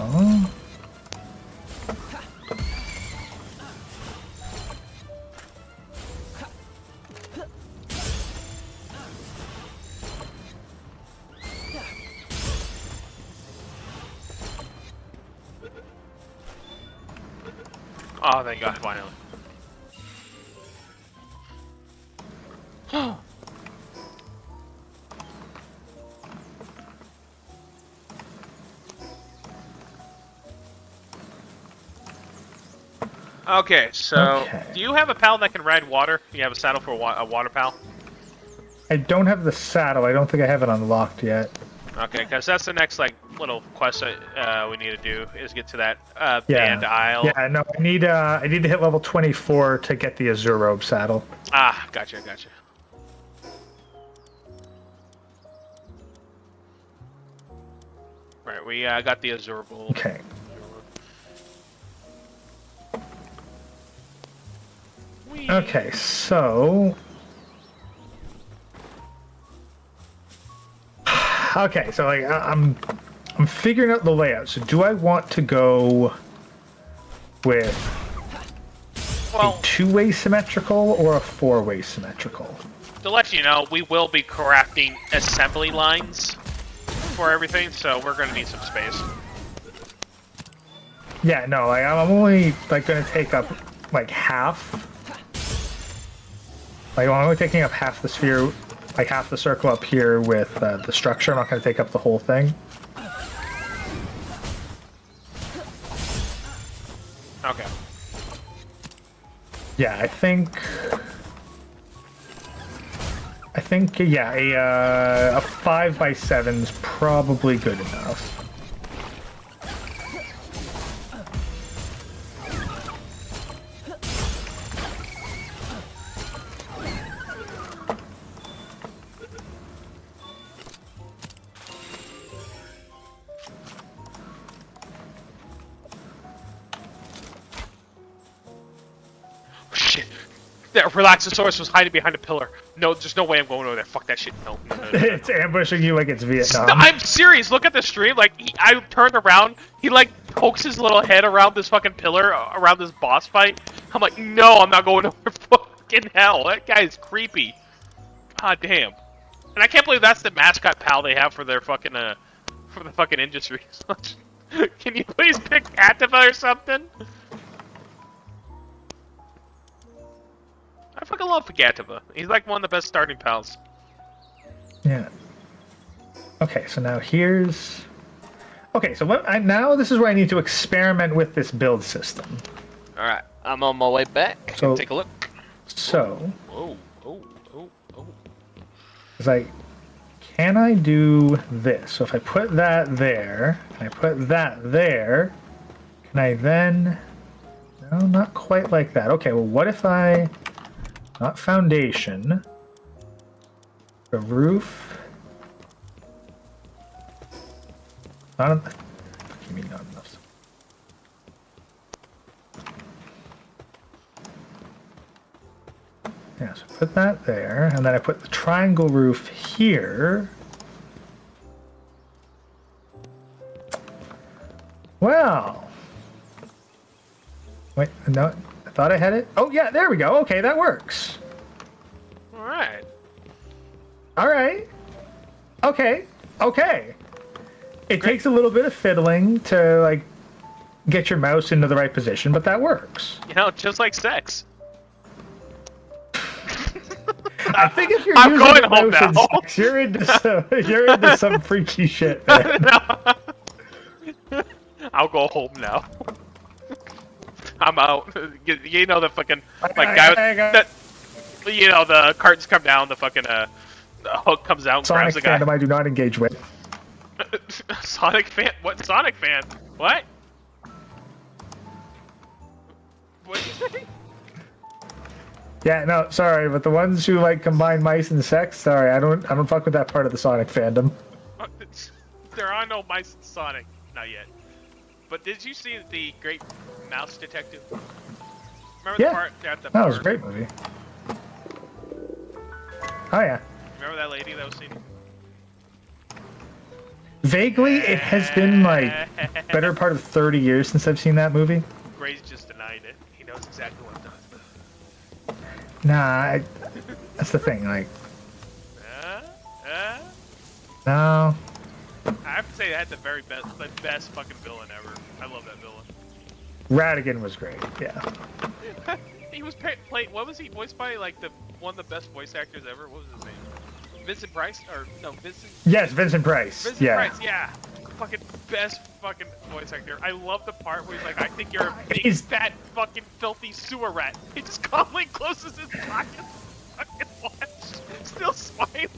oh, thank God, finally. Okay, so Okay. do you have a pal that can ride water? You have a saddle for a water pal? I don't have the saddle. I don't think I have it unlocked yet. Okay, because that's the next like little quest we need to do is get to that Yeah. band aisle. Yeah, no, I need to hit level 24 to get the Azure Robe saddle. Ah, gotcha. Right, we got the Azure Bowl. Okay. Whee. Okay, so okay, so like I'm figuring out the layout. So do I want to go with a two-way symmetrical or a four-way symmetrical? To let you know, we will be crafting assembly lines for everything, so we're gonna need some space. Yeah, no, like I'm only like gonna take up like half. Like I'm only taking up half the sphere, like half the circle up here with the structure. I'm not gonna take up the whole thing. Okay. Yeah, I think yeah, a 5x7 is probably good enough. Shit. That Relaxosaurus was hiding behind a pillar. No, there's no way I'm going over there. Fuck that shit. No. It's ambushing you like it's Vietnam. I'm serious. Look at the stream. Like, I turned around. He, like, pokes his little head around this fucking pillar, around this boss fight. I'm like, no, I'm not going over. Fucking hell. That guy is creepy. God damn. And I can't believe that's the mascot pal they have for their fucking, for the fucking industry. Can you please pick Ativa or something? I fucking love Gativa. He's like one of the best starting pals. Yeah. Okay, so now here's... Okay, so now this is where I need to experiment with this build system. Alright, I'm on my way back. So, take a look. So... Oh. It's like, can I do this? So if I put that there, and I put that there, can I then... No, not quite like that. Okay, well, what if I... Not foundation. The roof. Not enough. What do you mean not enough? Yeah, so put that there, and then I put the triangle roof here. Well. Wait, no. I thought I had it. Oh, yeah, there we go. Okay, that works. Alright. Alright. Okay. It takes a little bit of fiddling to, like, get your mouse into the right position, but that works. You know, just like sex. I think if you're I'm using going the home mouse in now. sex, you're into some freaky shit, man. I'll go home now. I'm out. You know the fucking guy that. You know the cartons come down. The fucking the hook comes out and Sonic grabs the guy. fandom I do not engage with. Sonic fan? What Sonic fan? What? What did you say? Yeah, no, sorry, but the ones who like combine mice and sex, sorry, I don't fuck with that part of the Sonic fandom. There are no mice in Sonic, not yet. But did you see the Great Mouse Detective? Remember the part at the that was a park? great movie. Oh yeah. Remember that lady that was seen? Vaguely, it has been like better part of 30 years since I've seen that movie. Gray's just denied it. He knows exactly what it does. Nah, that's the thing. Like, no. I have to say that had the best fucking villain ever. I love that villain. Radigan was great. Yeah. He was played. What was he voiced by? Like one of the best voice actors ever. What was his name? Vincent Price or no Vincent? Yes, Vincent Price. Vincent yeah. Price. Yeah. fucking best fucking voice actor. I love the part where he's like, I think you're a big, fat, fucking, filthy sewer rat. He just calmly closes his pocket. Fucking watch. Still smiling.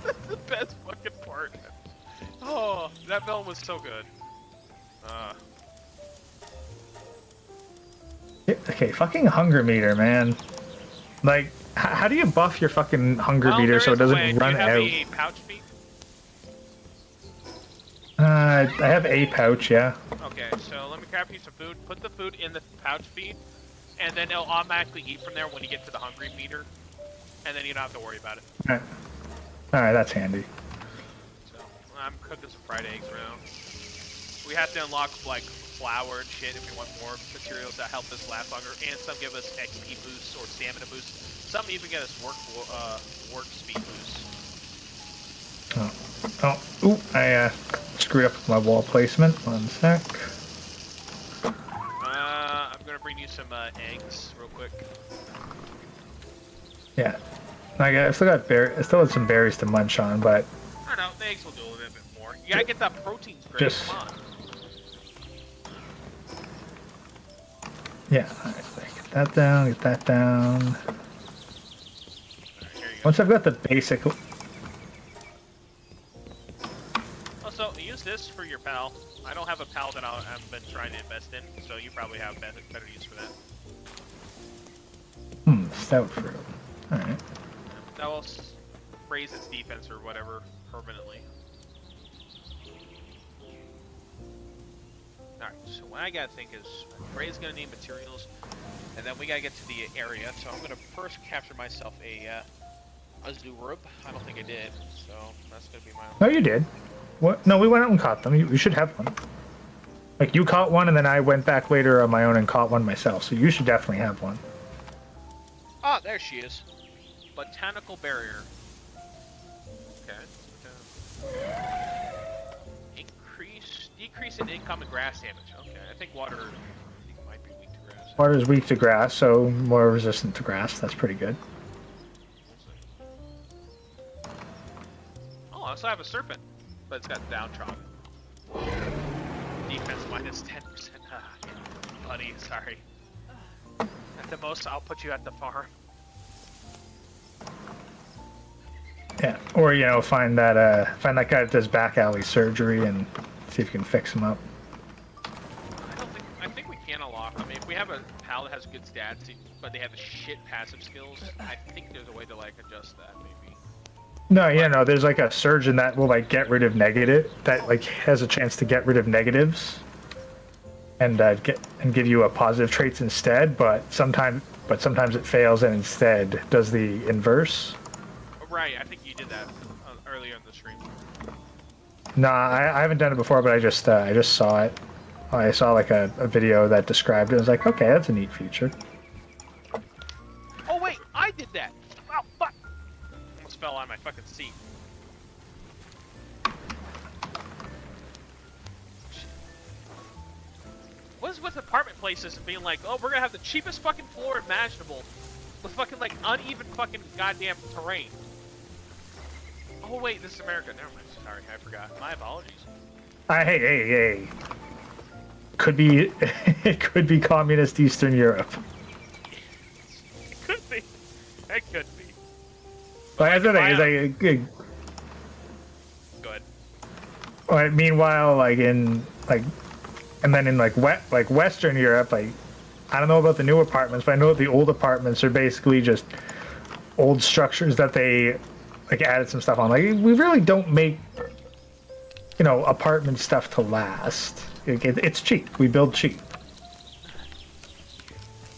That's the best fucking part. Oh, that villain was so good. Okay, fucking hunger meter, man. Like, how do you buff your fucking hunger meter so it doesn't run out? Do you have a pouch feed? I have a pouch, yeah. Okay, so let me grab you some food. Put the food in the pouch feed, and then it'll automatically eat from there when you get to the hungry meter, and then you don't have to worry about it. Alright, that's handy. So, I'm cooking some fried eggs now. We have to unlock, like, flour and shit if we want more materials that help us last longer, and some give us XP boosts or stamina boosts. Some even get us work speed boosts. Ooh, I screwed up with my wall placement. One sec. I'm gonna bring you some eggs real quick. Yeah. I still have some berries to munch on, but I don't know, the eggs will do a little bit more. You gotta get that proteins great. Just... Come on. Yeah, alright, get that down, get that down. Right, here you go. Once I've got the basic... Also, use this for your pal. I don't have a pal that I've been trying to invest in, so you probably have better use for that. Stout fruit. Alright. That will raise its defense or whatever permanently. Alright, so what I gotta think is, Ray's gonna need materials, and then we gotta get to the area, so I'm gonna first capture myself a Zurub. I don't think I did, so that's gonna be my... No, you did. What? No, we went out and caught them. You should have one. Like, you caught one, and then I went back later on my own and caught one myself, so you should definitely have one. Ah, there she is. Botanical barrier. Okay. Decrease in incoming grass damage. Okay, I think water might be weak to grass. Water is weak to grass, so more resistant to grass. That's pretty good. Oh, I also have a serpent, but it's got downtrodden. Defense minus 10%. Buddy, sorry. At the most, I'll put you at the farm. Yeah, or find that guy that does back alley surgery and see if you can fix him up. I think we can unlock. I mean, if we have a pal that has good stats, but they have shit passive skills, I think there's a way to like adjust that maybe. No, there's like a surgeon that will like get rid of has a chance to get rid of negatives and give you a positive traits instead, but sometimes it fails and instead does the inverse. Right, I think you did that earlier in the stream. Nah, I haven't done it before, but I just saw it. I saw like a video that described it. I was like, okay, that's a neat feature. Oh wait, I did that! Oh fuck! Almost fell on my fucking seat. What is with apartment places and being like, oh, we're gonna have the cheapest fucking floor imaginable with fucking like uneven fucking goddamn terrain. Oh wait, this is America. Never mind. Sorry, I forgot. My apologies. Hey. Could be, it could be communist Eastern Europe. It could be. It could be. But that's the thing. Is like, good. Right, meanwhile, and then in Western Europe, I don't know about the new apartments, but I know the old apartments are basically just old structures that they added some stuff on. Like, we really don't make apartment stuff to last. It's cheap. We build cheap.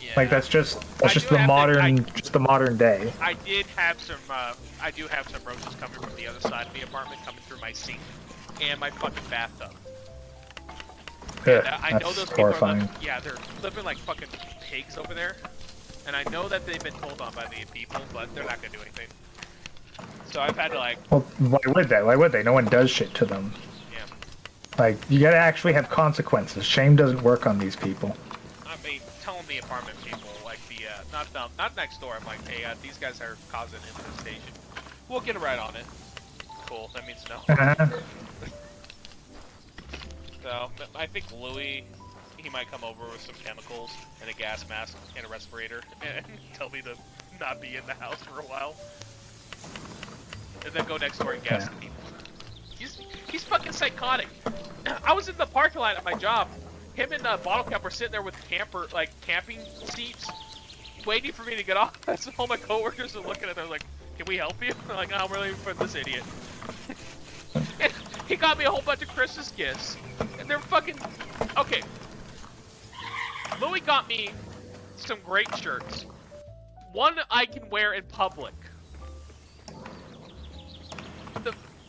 Yeah. That's just the modern day. I do have some roaches coming from the other side of the apartment, coming through my sink and my fucking bathtub. I know those horrifying. People they're living like fucking pigs over there, and I know that they've been told on by the people, but they're not gonna do anything. So I've had to Well, why would they? Why would they? No one does shit to them. Yeah. You gotta actually have consequences. Shame doesn't work on these people. I mean, telling the apartment people, not next door. I'm like, hey, these guys are causing infestation. We'll get right on it. Cool. That means no. Uh-huh. So I think Louis, he might come over with some chemicals and a gas mask and a respirator and tell me to not be in the house for a while, and then go next door and gas the people. He's fucking psychotic. I was in the parking lot at my job. Him and Bottle Cap were sitting there with camping seats, waiting for me to get off. So all my coworkers are looking at them like, "Can we help you?" I'm like, "No, I'm really for this idiot." And he got me a whole bunch of Christmas gifts, and they're fucking okay. Louis got me some great shirts. One I can wear in public.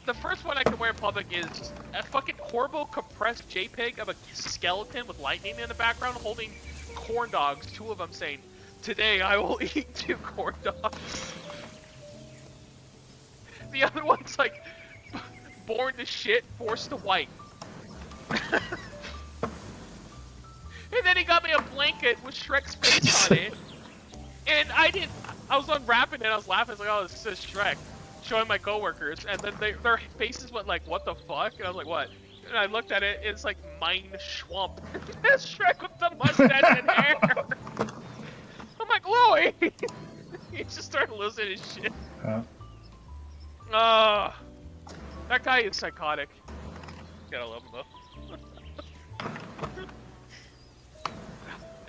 The first one I can wear in public is a fucking horrible compressed JPEG of a skeleton with lightning in the background holding corn dogs, 2 of them saying, "Today I will eat 2 corn dogs." The other one's like, "Born to shit, forced to white." And then he got me a blanket with Shrek's face on it. And I was unwrapping it, I was laughing, I was like, "Oh, this is Shrek." Showing my coworkers, and then their faces went like, "What the fuck?" And I was like, "What?" And I looked at it, it's like Mine Schwump. That's Shrek with the mustache and hair. I'm like, "Louie!" He just started losing his shit. That guy is psychotic. Gotta love him though.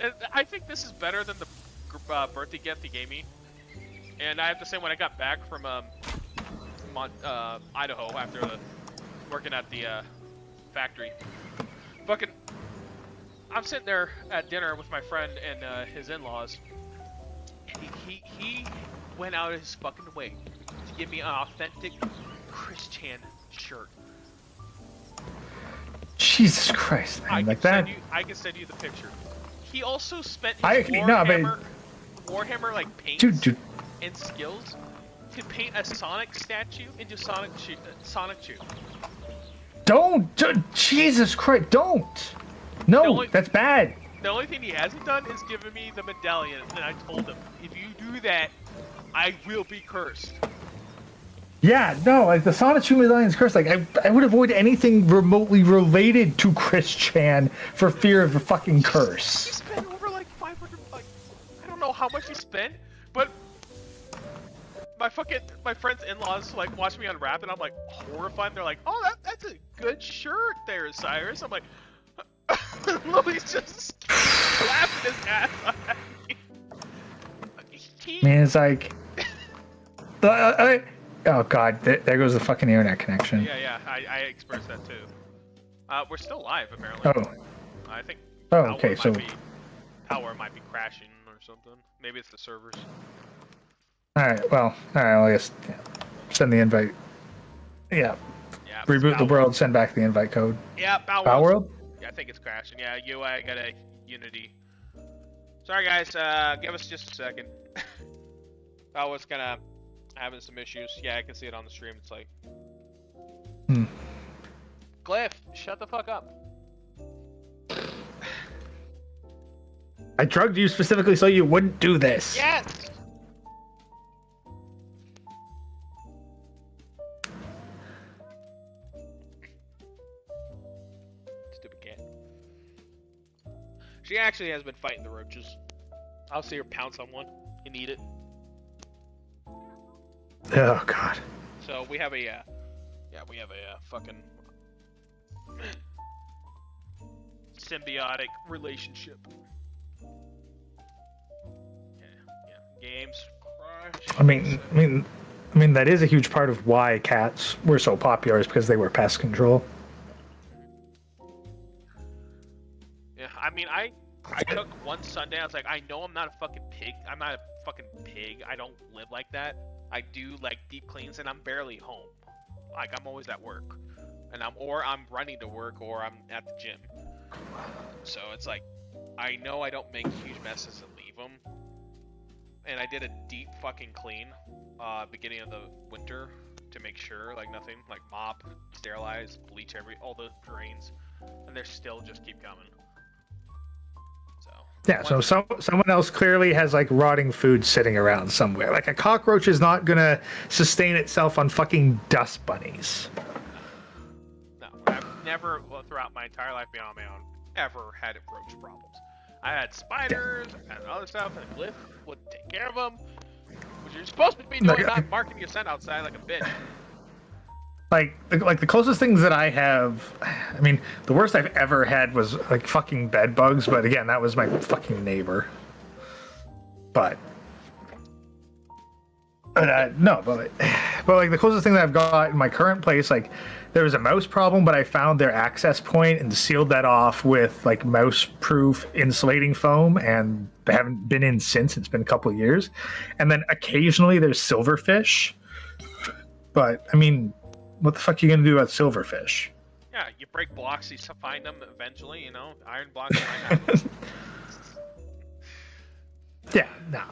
And I think this is better than the birthday gift he gave me. And I have to say, when I got back from Idaho after working at the factory, fucking, I'm sitting there at dinner with my friend and his in-laws, and he went out of his fucking way to give me an authentic Chris Chan shirt. Jesus Christ, man! I can send you the picture. He also spent his Warhammer like paints dude. and skills to paint a Sonic statue into Sonic Chew. Don't! Jesus Christ, don't! No, that's bad. The only thing he hasn't done is given me the medallion, and I told him, if you do that, I will be cursed. Yeah, no, like the Sonic Chew medallion's cursed. Like I would avoid anything remotely related to Chris Chan for fear of a fucking curse. He spent over like 500. Like, I don't know how much he spent, but my friend's in-laws like watch me unwrap it. I'm like horrified. They're like, "Oh, that's a good shirt there, Cyrus." I'm like, Louis just laughing his ass off at me. Man, it's like, oh god, there goes the fucking internet connection. Yeah, I experienced that too. We're still live apparently. Oh. I think. Oh, okay, so Power might be crashing or something. Maybe it's the servers. Alright, well, I guess send the invite. Yeah. Reboot the world, send back the invite code. Yeah, Palworld? Yeah, I think it's crashing. Yeah, UI got a Unity. Sorry guys, give us just a second. Palworld's kinda having some issues. Yeah, I can see it on the stream. It's like, Glyph, shut the fuck up. I drugged you specifically so you wouldn't do this. Yes! Stupid cat. She actually has been fighting the roaches. I'll see her pounce on one and eat it. Oh god. So we have a, fucking symbiotic relationship. Yeah. Games crash. I mean that is a huge part of why cats were so popular, is because they were pest control. Yeah, I mean, I took one Sunday. I was like, I know I'm not a fucking pig. I'm not a fucking pig. I don't live like that. I do like deep cleans, and I'm barely home. Like I'm always at work, and I'm running to work, or I'm at the gym. So it's like, I know I don't make huge messes and leave them. And I did a deep fucking clean, beginning of the winter to make sure, like nothing, like mop, sterilize, bleach all the drains, and they still just keep coming. So Yeah, so someone else clearly has like rotting food sitting around somewhere. Like a cockroach is not gonna sustain itself on fucking dust bunnies. No, I've never, throughout my entire life being on my own, ever had roach problems. I had spiders and other stuff, and Glyph would take care of them, which you're supposed to be doing, not marking your scent outside like a bitch. Like the closest things that I have, I mean, the worst I've ever had was like fucking bed bugs, but again, that was my fucking neighbor. But no, but like the closest thing that I've got in my current place, like there was a mouse problem, but I found their access point and sealed that off with like mouse-proof insulating foam, and they haven't been in since. It's been a couple of years, and then occasionally there's silverfish, but I mean, what the fuck are you gonna do about silverfish? Yeah, you break blocks, you find them eventually, you know, iron blocks might happen. Yeah, no,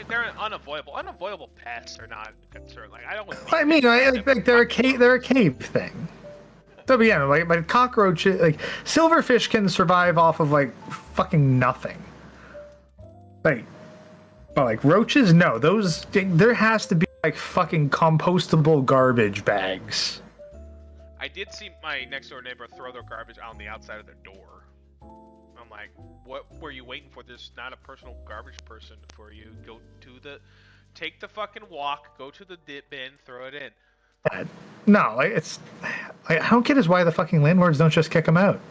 they're unavoidable. Unavoidable pests are not a concern. Like I don't. I mean, like they're a cave thing. So yeah, like cockroach, like silverfish can survive off of like fucking nothing. Like, but like roaches, no. Those there has to be like fucking compostable garbage bags. I did see my next door neighbor throw their garbage on the outside of their door. I'm like, what were you waiting for? There's not a personal garbage person for you. Go to take the fucking walk, go to the dip bin, throw it in. No, like it's, I don't get is why the fucking landlords don't just kick them out.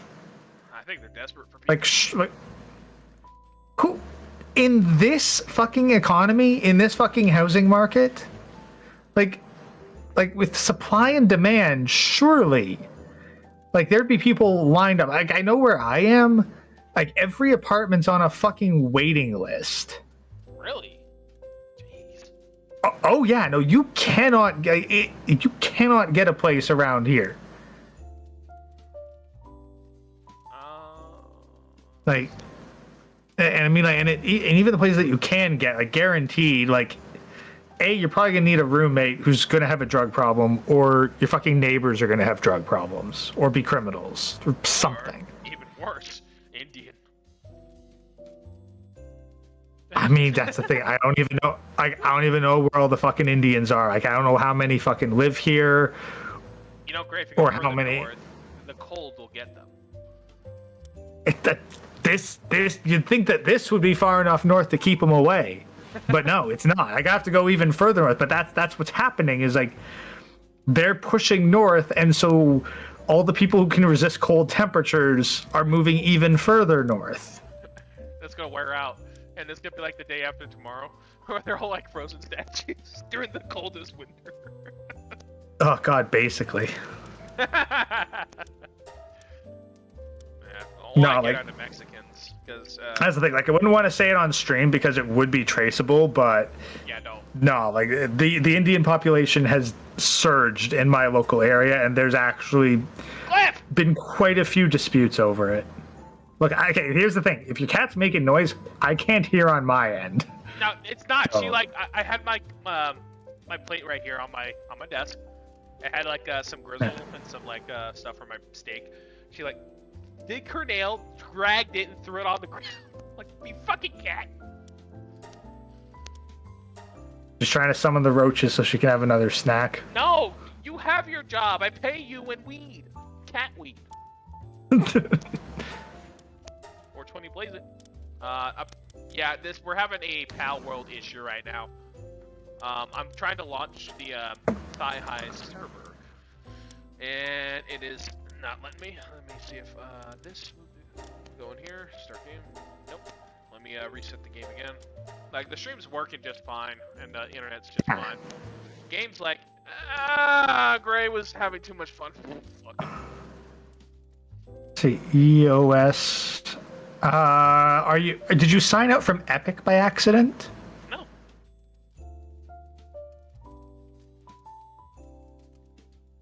I think they're desperate for people. Like who, in this fucking economy, in this fucking housing market, like with supply and demand, surely, like there'd be people lined up. Like I know where I am. Like every apartment's on a fucking waiting list. Really? Jeez. Oh yeah, no, you cannot get a place around here. Like, and I mean, like, and even the places that you can get, like, guaranteed, like, you're probably gonna need a roommate who's gonna have a drug problem, or your fucking neighbors are gonna have drug problems, or be criminals, or something. Or even worse, Indian. I mean, that's the thing. I don't even know. I don't even know where all the fucking Indians are. Like, I don't know how many fucking live here. You know, great. If you or go how many. North, the cold will get them. You'd think that this would be far enough north to keep them away, but no, it's not. I have to go even further north. But that's what's happening is like they're pushing north, and so all the people who can resist cold temperatures are moving even further north. That's gonna wear out. And it's gonna be like the day after tomorrow, where they're all like frozen statues during the coldest winter. Oh god, basically. Yeah, No, I like get out of Mexicans, because that's the thing. Like, I wouldn't want to say it on stream because it would be traceable, but yeah, no, like the Indian population has surged in my local area, and there's actually been quite a few disputes over it. Look, okay, here's the thing. If your cat's making noise, I can't hear on my end. No, it's not. Oh. She like I had my my plate right here on my desk. It had like some grizzle and some like stuff for my steak. She like did her nail, dragged it, and threw it on the ground. Like, you fucking cat. Just trying to summon the roaches so she can have another snack. No, you have your job. I pay you in weed, cat weed. 420 blaze it. Yeah, we're having a Palworld issue right now. I'm trying to launch the Thigh High server, and it is not letting me. Let me see if this will go in here. Start game. Nope. Let me reset the game again. Like the stream's working just fine, and the internet's just fine. Game's like, Gray was having too much fun. Fuck it. See, EOS. Did you sign up from Epic by accident? No.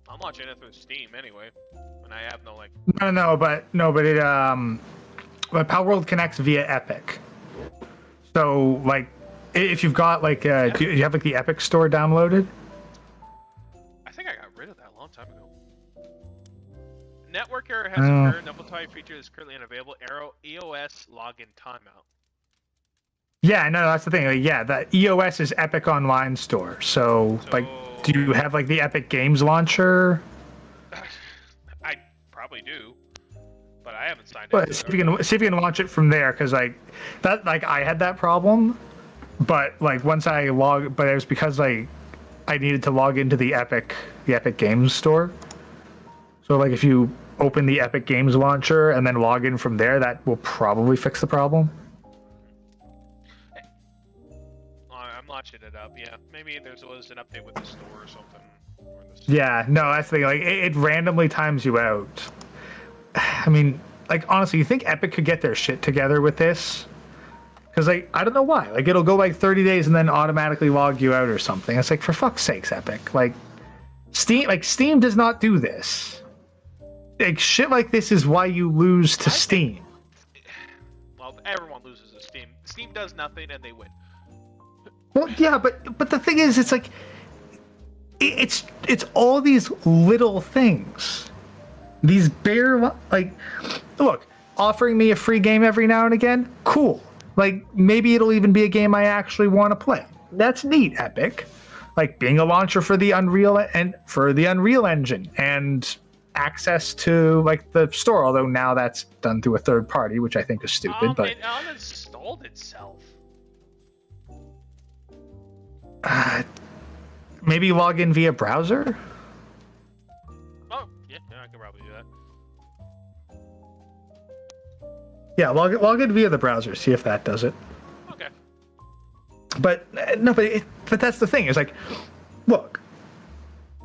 I'm watching it through Steam anyway, and I have no like. But Palworld connects via Epic. So like, if you've got like, do you have like the Epic store downloaded? I think I got rid of that a long time ago. network error has occurred. Notify feature is currently unavailable. Arrow EOS login timeout. Yeah, no, that's the thing. Like, yeah, the EOS is Epic Online Store. So, like, do you have like the Epic Games launcher? I probably do, but I haven't signed But it. see if you can launch it from there, because like I had that problem, but like once I but it was because like I needed to log into the Epic Games store. So like if you open the Epic Games launcher and then log in from there, that will probably fix the problem. I'm launching it up. Yeah, maybe there was an update with the store or something. Yeah, no, that's the thing. Like it randomly times you out. I mean, like honestly, you think Epic could get their shit together with this? Because like I don't know why. Like it'll go like 30 days and then automatically log you out or something. It's like for fuck's sakes, Epic. Like Steam does not do this. Like shit like this is why you lose to Steam. Well, everyone loses to Steam. Steam does nothing and they win. Well, yeah, but the thing is, it's like it's all these little things. These bare like, look, offering me a free game every now and again, cool. Like maybe it'll even be a game I actually want to play. That's neat, Epic. Like being a launcher for the Unreal Engine and access to like the store. Although now that's done through a third party, which I think is stupid. But it uninstalled itself. Maybe log in via browser. Oh yeah, I can probably do that. Yeah, log in via the browser. See if that does it. Okay. But no, but that's the thing. Is like, look,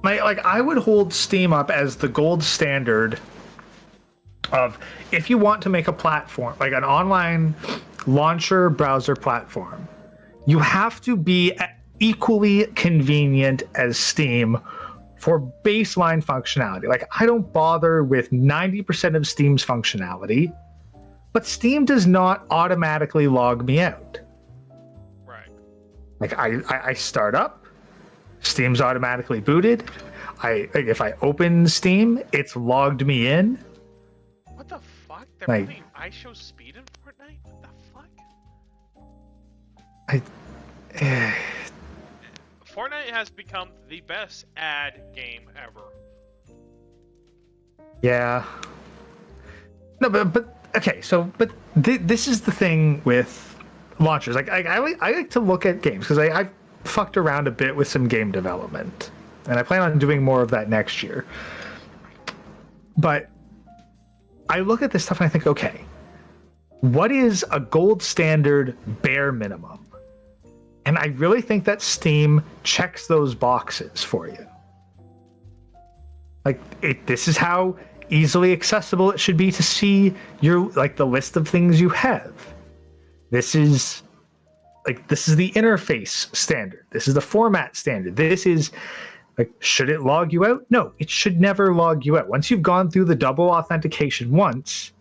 like I would hold Steam up as the gold standard of if you want to make a platform like an online launcher browser platform, you have to be equally convenient as Steam for baseline functionality. Like I don't bother with 90% of Steam's functionality, but Steam does not automatically log me out. Right. Like I start up, Steam's automatically booted. If I open Steam, it's logged me in. What the fuck? They're Like, putting ISO speed in Fortnite? What the fuck? Fortnite has become the best ad game ever. Yeah. No, but okay. So, but this is the thing with launchers. Like, I like to look at games because I've fucked around a bit with some game development, and I plan on doing more of that next year. But I look at this stuff and I think, okay, what is a gold standard bare minimum? And I really think that Steam checks those boxes for you. Like, this is how easily accessible it should be to see your, like, the list of things you have. This is the interface standard. This is the format standard. This is, like, should it log you out? No, it should never log you out. Once you've gone through the double authentication once,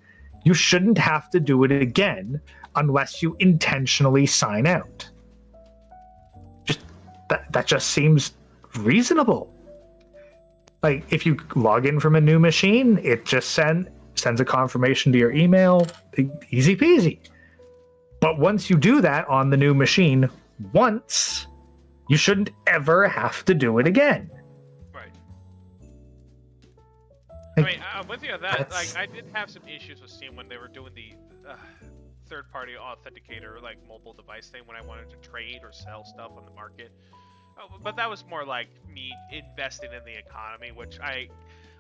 you shouldn't have to do it again unless you intentionally sign out. That just seems reasonable. Like if you log in from a new machine, it just sends a confirmation to your email. Easy peasy. But once you do that on the new machine once, you shouldn't ever have to do it again. Right. Like, I mean, I'm with you on that. Like, I did have some issues with Steam when they were doing the third-party authenticator, like mobile device thing, when I wanted to trade or sell stuff on the market. But that was more like me investing in the economy, which I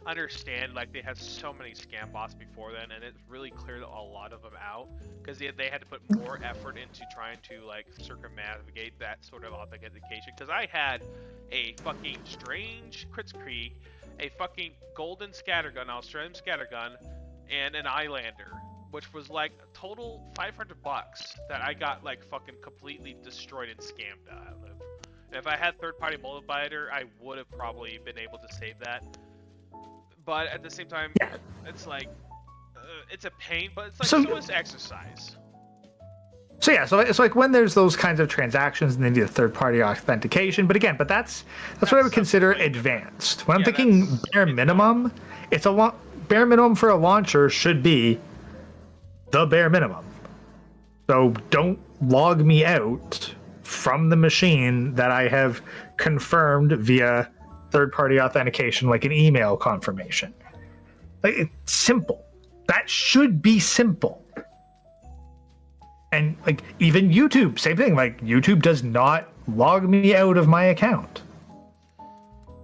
understand. Like they had so many scam bots before then, and it really cleared a lot of them out because they had to put more effort into trying to like circumnavigate that sort of authentication. Because I had a fucking strange Kritzkrieg, a fucking golden scattergun, Australian scattergun, and an Islander, which was like a total $500 that I got like fucking completely destroyed and scammed out of. And if I had third-party multiplier, I would have probably been able to save that. But at the same time, it's like it's a pain, but it's like so is exercise. So yeah, so it's like when there's those kinds of transactions and they need a third-party authentication. But again, that's what I would consider advanced. When I'm thinking bare minimum, it's a lot. bare minimum for a launcher should be the bare minimum. So don't log me out from the machine that I have confirmed via third-party authentication, like an email confirmation. Like, it's simple. That should be simple. And like even YouTube, same thing. Like YouTube does not log me out of my account.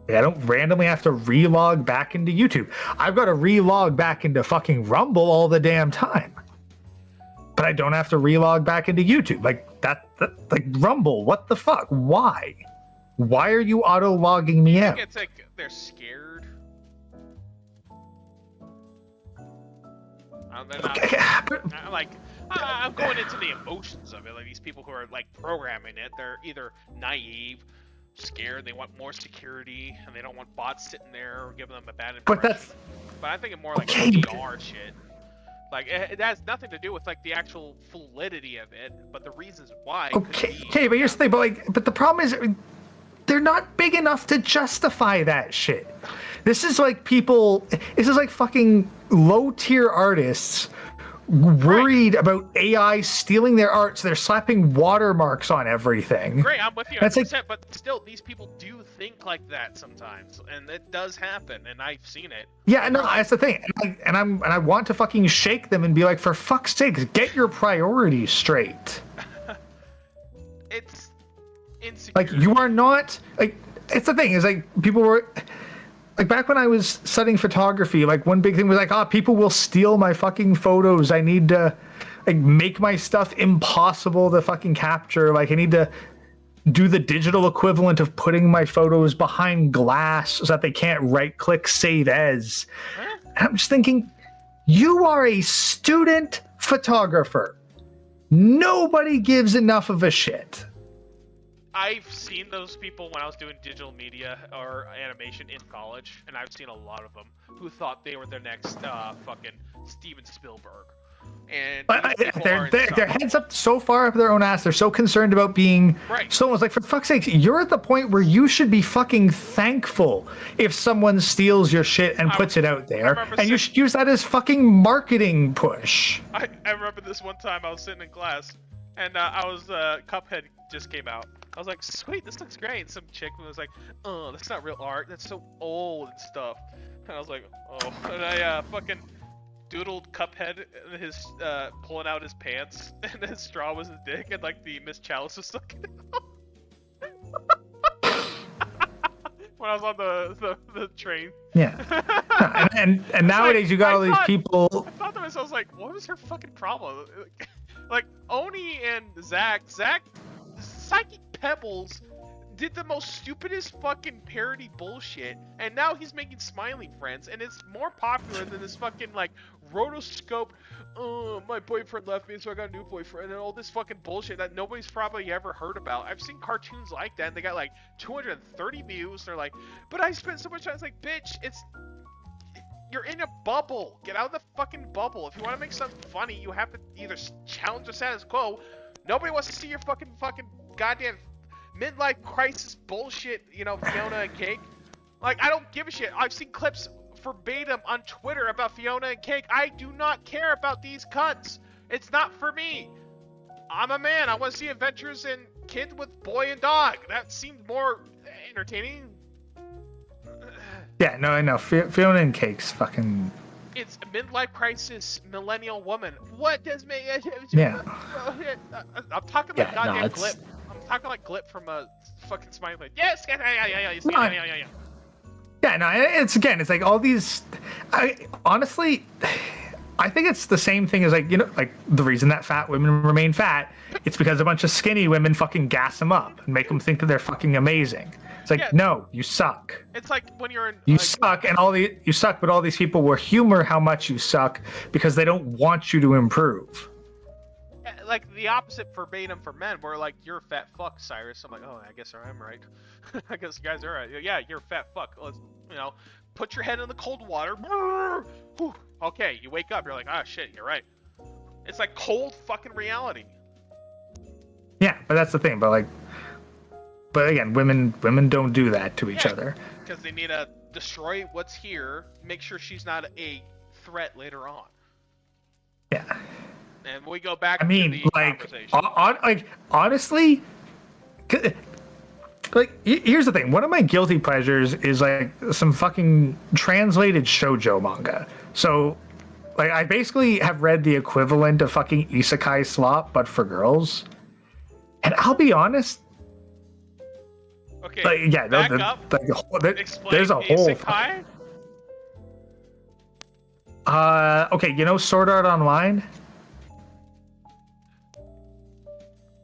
I don't randomly have to relog back into YouTube. I've got to relog back into fucking Rumble all the damn time. But I don't have to relog back into YouTube. Like that like Rumble, what the fuck? Why? Why are you auto-logging me out? It's like they're scared. I'm going into the emotions of it. Like these people who are like programming it, they're either naive, scared, they want more security, and they don't want bots sitting there or giving them a bad impression. But I think it's more like PR shit. Like it has nothing to do with like the actual validity of it, but the reasons why. Okay, but here's the thing. But the problem is, they're not big enough to justify that shit. This is like people. This is like fucking low-tier artists worried about AI stealing their art, so they're slapping watermarks on everything. Great, I'm with you 100%, but still, these people do think like that sometimes, and it does happen, and I've seen it. Yeah, no, that's the thing, and I want to fucking shake them and be like, for fuck's sake, get your priorities straight. It's insecure. Like you are not like. It's the thing is like people were. Like back when I was studying photography, like one big thing was like, people will steal my fucking photos. I need to like make my stuff impossible to fucking capture. Like I need to do the digital equivalent of putting my photos behind glass so that they can't right click save as. And I'm just thinking, you are a student photographer. Nobody gives enough of a shit. I've seen those people when I was doing digital media or animation in college, and I've seen a lot of them who thought they were the next fucking Steven Spielberg. And their heads up so far up their own ass. They're so concerned about being someone's like, for fuck's sake, you're at the point where you should be fucking thankful if someone steals your shit and puts it out there, and you should use that as fucking marketing push. I remember this one time I was sitting in class, and Cuphead just came out. I was like, sweet, this looks great. And some chick was like, oh, that's not real art. That's so old and stuff. And I was like, oh. And I fucking doodled Cuphead, his pulling out his pants, and his straw was his dick, and like the Miss Chalice was sucking it out. When I was on the train. Yeah. and nowadays you got all these people. I thought to myself, I was like, what was her fucking problem? Like Oni and Zach, Psychic Pebbles did the most stupidest fucking parody bullshit, and now he's making Smiley Friends, and it's more popular than this fucking like rotoscope. Oh, my boyfriend left me, so I got a new boyfriend, and all this fucking bullshit that nobody's probably ever heard about. I've seen cartoons like that, and they got like 230 views. They're like, but I spent so much time. It's like, bitch, you're in a bubble. Get out of the fucking bubble. If you want to make something funny, you have to either challenge the status quo. Nobody wants to see your fucking goddamn midlife crisis bullshit, Fiona and Cake. Like, I don't give a shit. I've seen clips verbatim on Twitter about Fiona and Cake. I do not care about these cunts. It's not for me. I'm a man. I want to see adventures in kid with boy and dog. That seemed more entertaining. Yeah, no, I know. Fiona and Cake's fucking... It's a midlife crisis millennial woman. What does me? Yeah. I'm talking like goddamn Glip. I'm talking like Glip from a fucking Smiley. Yes, yeah. Yeah, no, it's like all these. Honestly, I think it's the same thing as like the reason that fat women remain fat. It's because a bunch of skinny women fucking gas them up and make them think that they're fucking amazing. It's like, no, you suck. It's like when you're in... You suck, but all these people will humor how much you suck because they don't want you to improve. Like the opposite verbatim for men, where like, you're a fat fuck, Cyrus. I'm like, oh, I guess I am right. I guess you guys are right. Yeah, you're a fat fuck. Let's, put your head in the cold water. Okay, you wake up, you're like, ah, shit, you're right. It's like cold fucking reality. Yeah, but that's the thing. But again, women don't do that to each other. Because they need to destroy what's here, make sure she's not a threat later on. Yeah. And we go back I mean, to the conversation. Honestly, here's the thing. One of my guilty pleasures is like some fucking translated shoujo manga. So, like, I basically have read the equivalent of fucking isekai slop, but for girls. And I'll be honest. Okay. Like, yeah, back up. There's a whole. Isekai? Okay, you know Sword Art Online?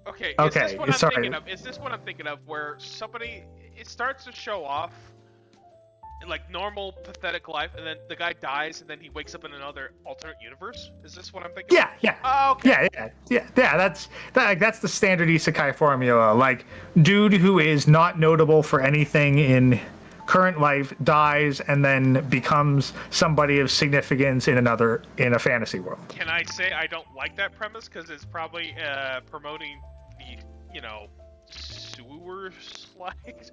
Okay, okay, is this what I'm sorry. thinking of? Is this what I'm thinking of where somebody, it starts to show off like normal pathetic life and then the guy dies and then he wakes up in another alternate universe? Is this what I'm thinking of? Yeah. Oh, okay. Yeah, that's the standard isekai formula. Like, dude who is not notable for anything in current life dies and then becomes somebody of significance in a fantasy world. Can I say I don't like that premise because it's probably promoting the sewer slide?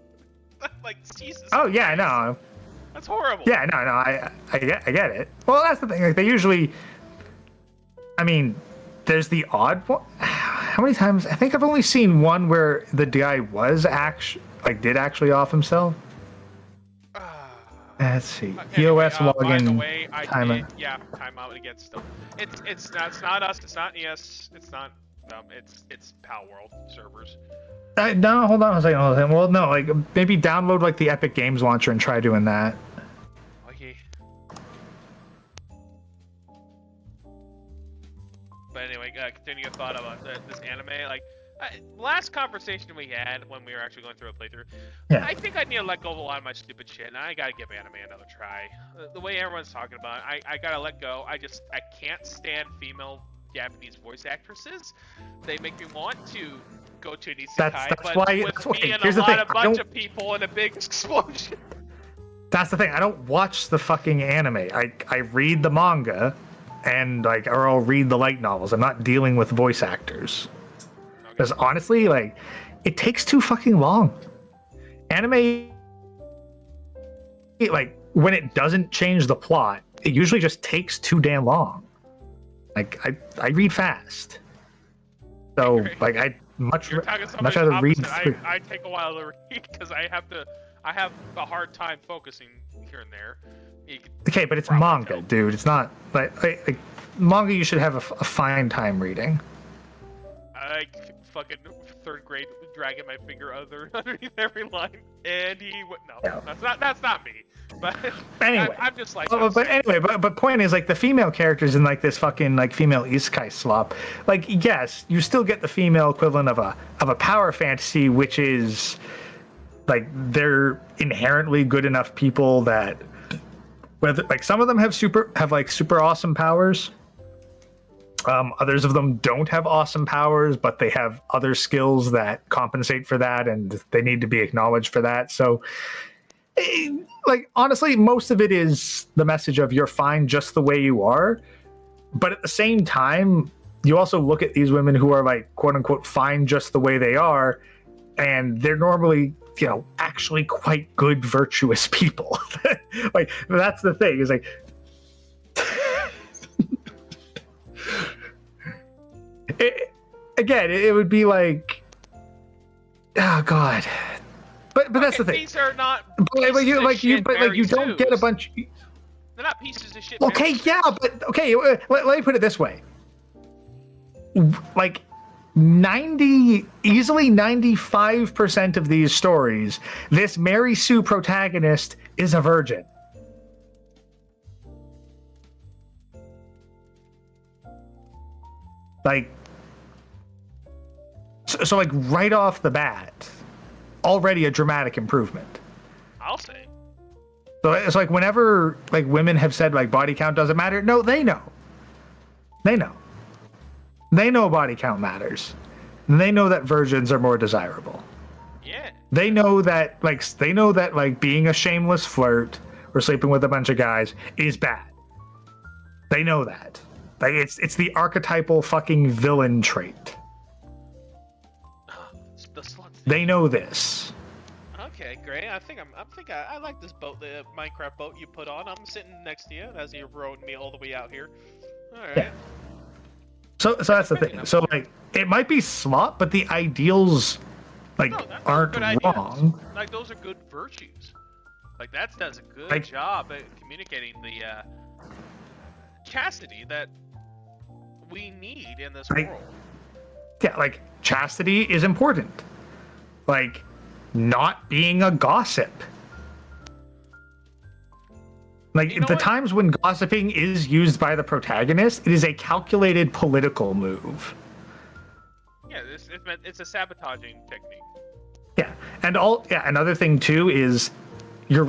Like, Jesus. Oh yeah, I know. That's horrible. Yeah, no, I get it. Well, that's the thing. Like, they usually, I mean, there's the odd one. How many times? I think I've only seen one where the guy was did actually off himself. Let's see. EOS login. By the way, time out against stuff. It's not us. It's not ES. It's not it's Palworld servers. No, hold on a second. Well, no, like maybe download like the Epic Games launcher and try doing that. Okay. But anyway, continue your thought about this anime. Like, last conversation we had when we were actually going through a playthrough, yeah. I think I need to let go of a lot of my stupid shit, and I gotta give anime another try. The way everyone's talking about it, I gotta let go. I can't stand female Japanese voice actresses. They make me want to go to an isekai, here's the thing. A bunch of people and a big explosion. That's the thing. I don't watch the fucking anime. I read the manga, and or I'll read the light novels. I'm not dealing with voice actors. Because honestly, like, it takes too fucking long. Anime, like, when it doesn't change the plot, it usually just takes too damn long. Like, I read fast. So, like, I much rather read. I take a while to read because I have a hard time focusing here and there. Okay, but it's manga, dude. It's not like manga. You should have a fine time reading. I fucking third grade dragging my finger underneath every line, and that's not me. But anyway, I'm just like. But point is, like, the female characters in like this fucking like female isekai slop. Like, yes, you still get the female equivalent of a power fantasy, which is like they're inherently good enough people that whether like some of them have super awesome powers. Others of them don't have awesome powers, but they have other skills that compensate for that, and they need to be acknowledged for that. So, like, honestly, most of it is the message of you're fine just the way you are. But at the same time, you also look at these women who are, like, quote unquote, fine just the way they are, and they're normally, actually quite good, virtuous people. Like, that's the thing, is like, it would be like, oh god, but that's the thing. These are not. But you don't get a bunch. They're not pieces of shit. Okay, yeah, but okay. Let me put it this way. Like, easily 95% of these stories, this Mary Sue protagonist is a virgin. Like. So like right off the bat, already a dramatic improvement. I'll say. So it's like whenever like women have said like body count doesn't matter, no, they know. They know body count matters. And they know that virgins are more desirable. Yeah. They know that being a shameless flirt or sleeping with a bunch of guys is bad. They know that. Like it's the archetypal fucking villain trait. They know this. Okay, great. I think I like this boat, the Minecraft boat you put on. I'm sitting next to you as you're rowing me all the way out here. All right. Yeah. So that's the thing. So like, it might be slop, but the ideals, like, aren't good ideas. wrong. Like those are good virtues. Like that does a good Like- job at communicating the chastity that we need in this Like- world. Yeah, like chastity is important. Like, not being a gossip. Like, You know the what? times when gossiping is used by the protagonist, it is a calculated political move. Yeah, it's a sabotaging technique. Yeah, and another thing too is your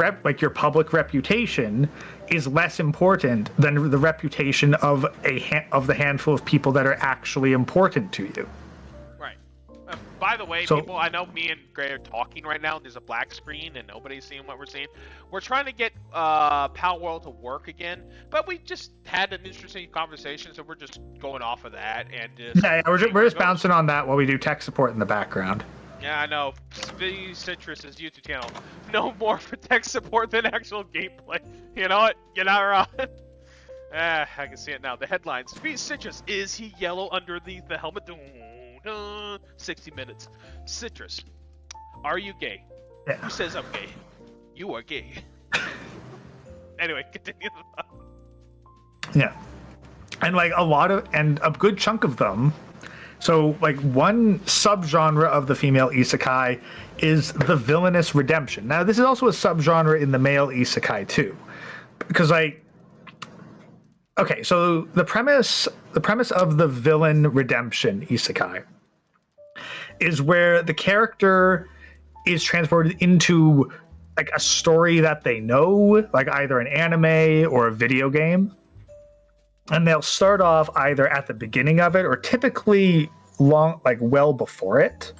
public reputation is less important than the reputation of the handful of people that are actually important to you. Right. By the way, So- people, I know me and Gray are talking right now. There's a black screen and nobody's seeing what we're seeing. We're trying to get Palworld to work again, but we just had an interesting conversation, so we're just going off of that and just Yeah, we're just bouncing on that while we do tech support in the background. Yeah, I know. Citrus's YouTube channel. No more for tech support than actual gameplay. You know what? You're not wrong. I can see it now. The headlines. Citrus, is he yellow underneath the helmet? 60 minutes. Citrus, are you gay? Yeah. Who says I'm gay? You are gay. Anyway, continue. Yeah. And like a good chunk of them. So like one subgenre of the female isekai is the villainous redemption. Now this is also a subgenre in the male isekai too. Because like, okay, so the premise of the villain redemption isekai is where the character is transported into like a story that they know, like either an anime or a video game. And they'll start off either at the beginning of it or typically well before it.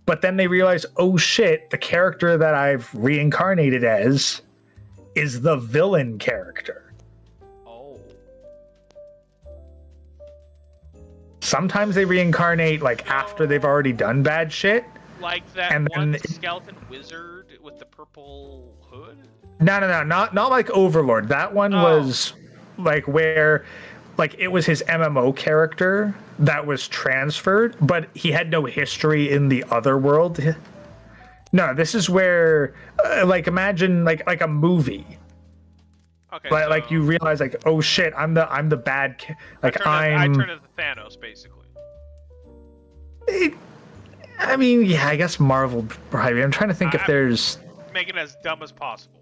But then they realize, oh shit, the character that I've reincarnated as is the villain character. Oh. Sometimes they reincarnate like after they've already done bad shit. Like that And one then skeleton wizard with the purple hood? No, not like Overlord. That one was like where like it was his MMO character that was transferred, but he had no history in the other world. No, this is where like imagine like a movie. Okay. Like you realize like, oh shit, I'm the bad like I turn into Thanos basically. I mean, yeah, I guess Marvel probably. I'm trying to think if there's Make it as dumb as possible.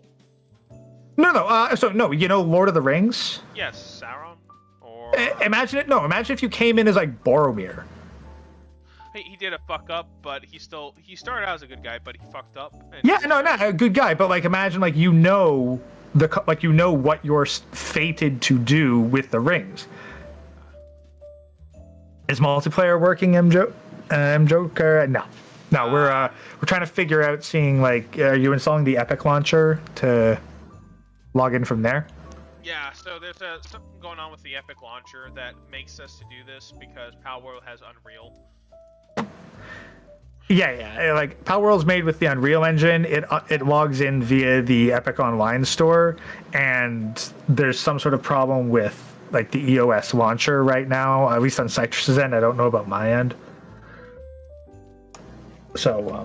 No, you know Lord of the Rings? Yes, Sauron or Imagine if you came in as like Boromir. he did a fuck up, but he started out as a good guy, but he fucked up. And Yeah, no, a good guy, but like imagine like you know what you're fated to do with the rings. Is multiplayer working, Joker? No, we're trying to figure out seeing like are you installing the Epic launcher to log in from there? Yeah, so there's something going on with the Epic launcher that makes us to do this because Palworld has Unreal. Yeah. Like Palworld's made with the Unreal Engine. It logs in via the Epic Online store, and there's some sort of problem with like the EOS launcher right now. At least on Citrus's end, I don't know about my end. So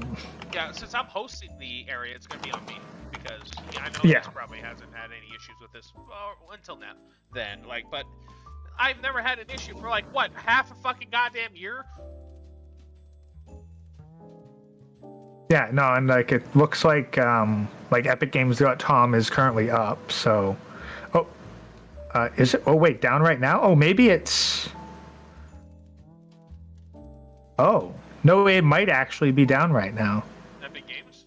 Yeah, since I'm hosting the area, it's gonna be on me because I know Yeah. this probably hasn't had any issues with this until now. Then, but I've never had an issue for what, half a fucking goddamn year. yeah, no, and like it looks like EpicGames.com is currently up. So, is it? Oh wait, down right now? Oh, maybe it's. Oh no, it might actually be down right now. Epic Games.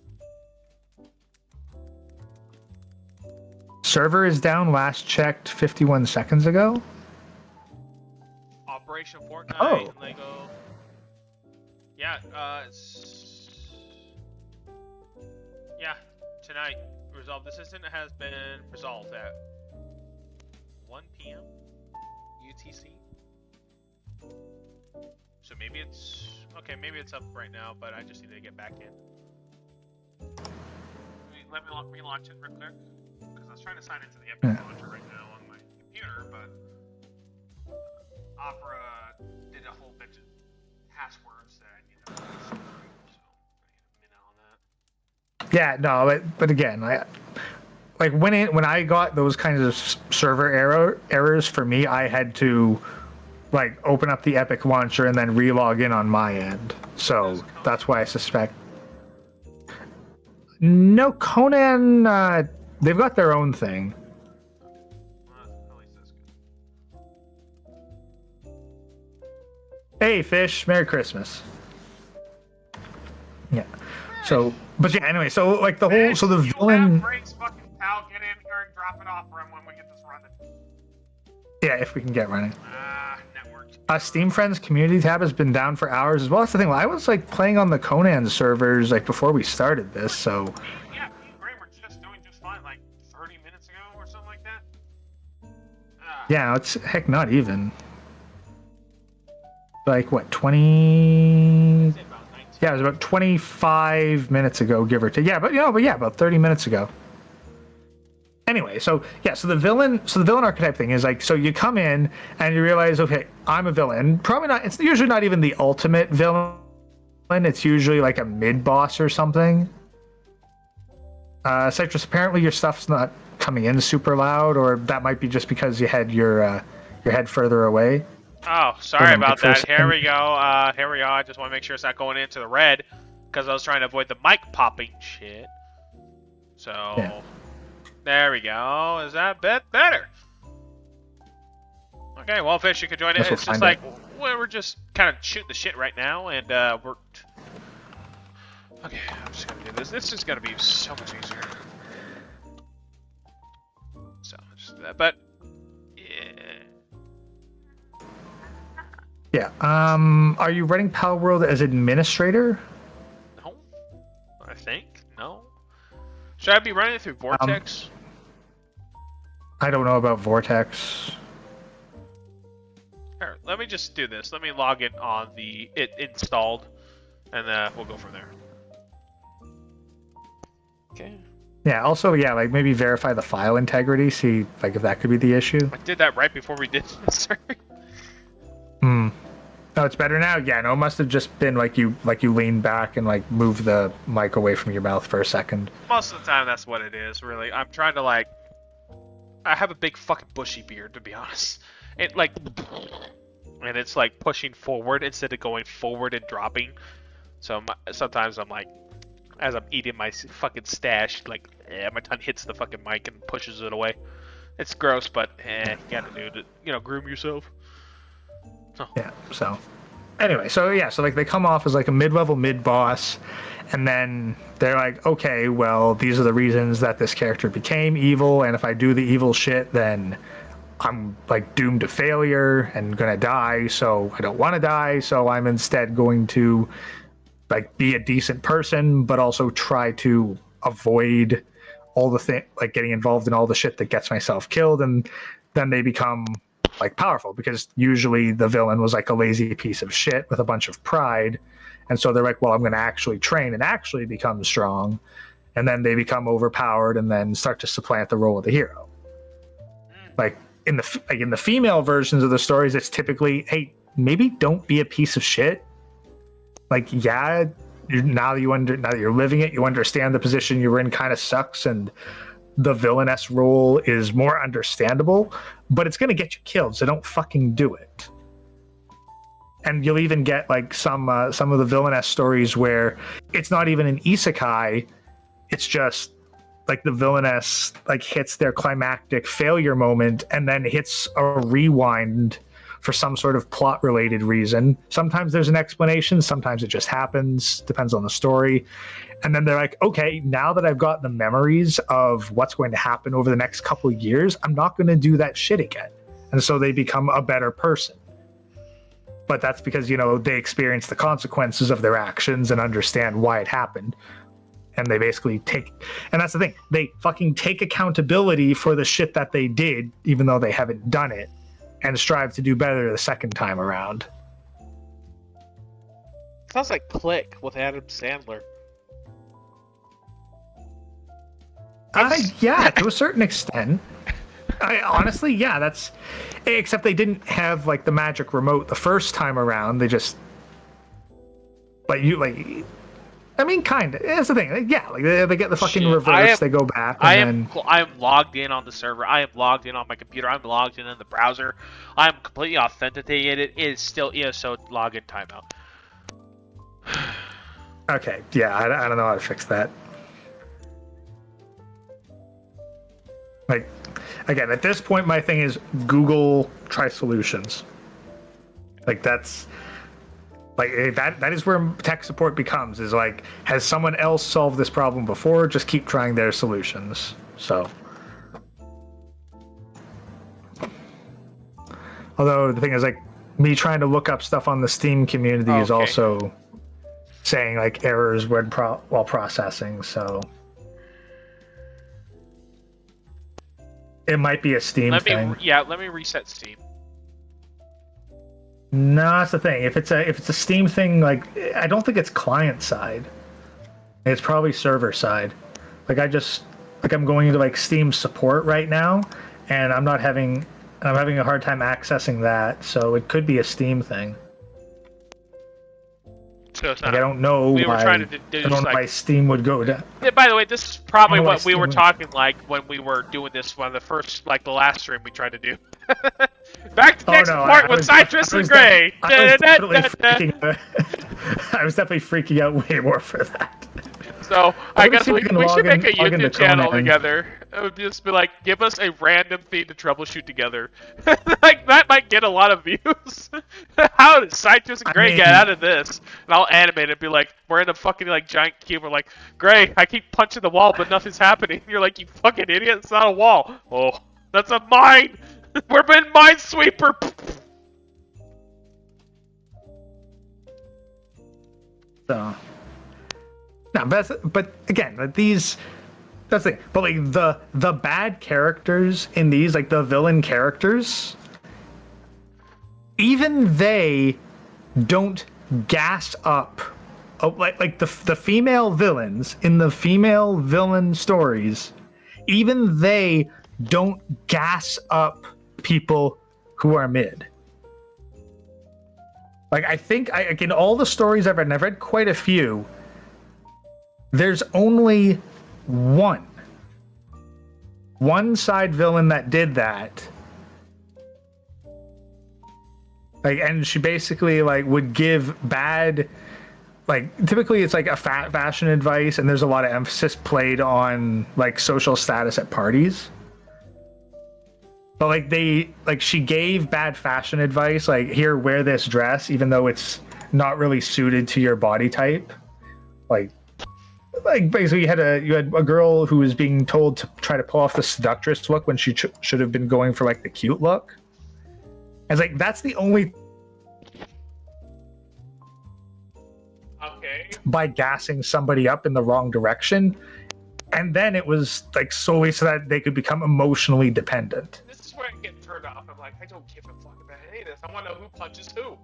Server is down. Last checked 51 seconds ago. Operation Fortnite. Oh. And Lego. Yeah. Yeah. Tonight, resolved. This incident has been resolved at 1 p.m. UTC. So maybe it's okay. Maybe it's up right now, but I just need to get back in. let me relaunch it real quick. Because I was trying to sign into the Epic launcher right now on my computer, but Opera did a whole bunch of passwords that I need to so I need a minute on that. Yeah, no, but again, like when I got those kinds of server errors for me, I had to like open up the Epic launcher and then re-log in on my end. So that's why I suspect. No, Conan, they've got their own thing. At least that's good. Hey, Fish, Merry Christmas. Yeah. So, but yeah, anyway, so like the whole, so the villain. Breaks, fucking pal, get in here and drop it off for him when we get this running. Yeah, if we can get running. Network. Steam Friends community tab has been down for hours as well. That's the thing. I was like playing on the Conan servers like before we started this, so. Yeah, me and Gray were just doing just fine like 30 minutes ago or something like that. Yeah, it's heck not even. Like what, 20? Yeah, it was about 25 minutes ago, give or take. Yeah, but about 30 minutes ago. Anyway, so the villain archetype thing is like, so you come in and you realize, okay, I'm a villain. Probably not. It's usually not even the ultimate villain. It's usually like a mid boss or something. Citrus, apparently your stuff's not coming in super loud, or that might be just because you had your head further away. Oh, sorry about that. Here we go. I just want to make sure it's not going into the red, because I was trying to avoid the mic popping shit. So, yeah. There we go. Is that a bit better? Okay, well, Fish, you can join it. It's just like, we're just kind of shooting the shit right now, and we're... Okay, I'm just going to do this. This is going to be so much easier. So, just that, but... Yeah. Are you running Palworld as administrator? No. I think. No. Should I be running it through Vortex? I don't know about Vortex. Here, let me just do this. Let me log in on it installed, and we'll go from there. Okay. Yeah. Also, yeah, like maybe verify the file integrity. See, like if that could be the issue. I did that right before we did this. No, it's better now. Yeah, no, it must have just been like you leaned back and like moved the mic away from your mouth for a second. Most of the time, that's what it is. Really, I'm trying to like. I have a big fucking bushy beard, to be honest. It like, and it's like pushing forward instead of going forward and dropping. So sometimes I'm like, as I'm eating my fucking stash, like, my tongue hits the fucking mic and pushes it away. It's gross, but you gotta do it. Groom yourself. Oh. Yeah, so anyway, so like they come off as like a mid-level mid-boss, and then they're like, okay, well, these are the reasons that this character became evil, and if I do the evil shit, then I'm like doomed to failure and gonna die, so I don't want to die, so I'm instead going to like be a decent person, but also try to avoid all the like getting involved in all the shit that gets myself killed, and then they become like powerful, because usually the villain was like a lazy piece of shit with a bunch of pride, and so they're like, well, I'm going to actually train and actually become strong, and then they become overpowered and then start to supplant the role of the hero. Like in the female versions of the stories, it's typically, hey, maybe don't be a piece of shit. Like, yeah, now that you're living it, you understand the position you're in kind of sucks, and the villainess role is more understandable, but it's going to get you killed, so don't fucking do it. And you'll even get like some of the villainess stories where it's not even an isekai, it's just like the villainess like hits their climactic failure moment and then hits a rewind for some sort of plot related reason. Sometimes there's an explanation, sometimes it just happens, depends on the story. And then they're like, okay, now that I've got the memories of what's going to happen over the next couple of years, I'm not going to do that shit again. And so they become a better person. But that's because, they experience the consequences of their actions and understand why it happened. And they basically and that's the thing, they fucking take accountability for the shit that they did, even though they haven't done it, and strive to do better the second time around. Sounds like Click with Adam Sandler. Yeah, to a certain extent. Honestly, yeah, that's. Except they didn't have like the magic remote the first time around. They just I mean, kind of. That's the thing. Like, yeah, like they get the fucking reverse. They go back. I am logged in on the server. I am logged in on my computer. I'm logged in the browser. I'm completely authenticated. It is still ESO login timeout. Okay, yeah, I don't know how to fix that. Like, again, at this point, my thing is Google try solutions. Like that's. Like that is where tech support becomes, is like, has someone else solved this problem before? Just keep trying their solutions. So, although the thing is, like, me trying to look up stuff on the Steam community is also saying like errors while processing. So it might be a Steam thing. Let me reset Steam. No, that's the thing. If it's a Steam thing, like, I don't think it's client side. It's probably server side. Like I'm going into like Steam support right now, and I'm having a hard time accessing that. So it could be a Steam thing. So it's not. Like, I don't know why Steam would go down. Yeah, by the way, this is probably what we were talking like when we were doing this one of the first, like the last stream we tried to do. Back to tech support with Citrus and Gray. I was definitely freaking out way more for that. So I guess we should make a YouTube channel together. It would just be like, give us a random thing to troubleshoot together. Like, that might get a lot of views. How did Citrus and Gray get out of this? And I'll animate it and be like, we're in a fucking like giant cube. We're like, Gray, I keep punching the wall, but nothing's happening. You're like, you fucking idiot, it's not a wall. Oh, that's a mine. We're in Minesweeper. So. No, but again, that's the thing. But like the bad characters in these, like the villain characters, even they don't gas up. Like the female villains in the female villain stories, even they don't gas up people who are mid. Like, I think in all the stories I've read, and I've read quite a few, there's only one side villain that did that. Like, and she basically like would give bad, like, typically it's like a fashion advice, and there's a lot of emphasis played on like social status at parties. But like she gave bad fashion advice, like, here, wear this dress, even though it's not really suited to your body type. Like basically you had a girl who was being told to try to pull off the seductress look when she should have been going for like the cute look. And it's like, that's the only by gassing somebody up in the wrong direction. And then it was like solely so that they could become emotionally dependent. This is where I get turned off. I'm like, I don't give a fuck about any of this. I want to know who punches who.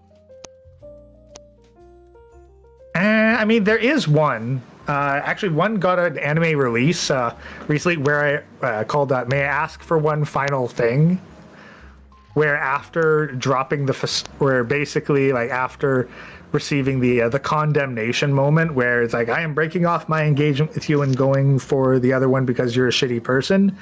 I mean, there is one. Actually, one got an anime release recently where I called May I Ask for One Final Thing? Where after dropping where basically, like, after receiving the condemnation moment, where it's like, I am breaking off my engagement with you and going for the other one because you're a shitty person.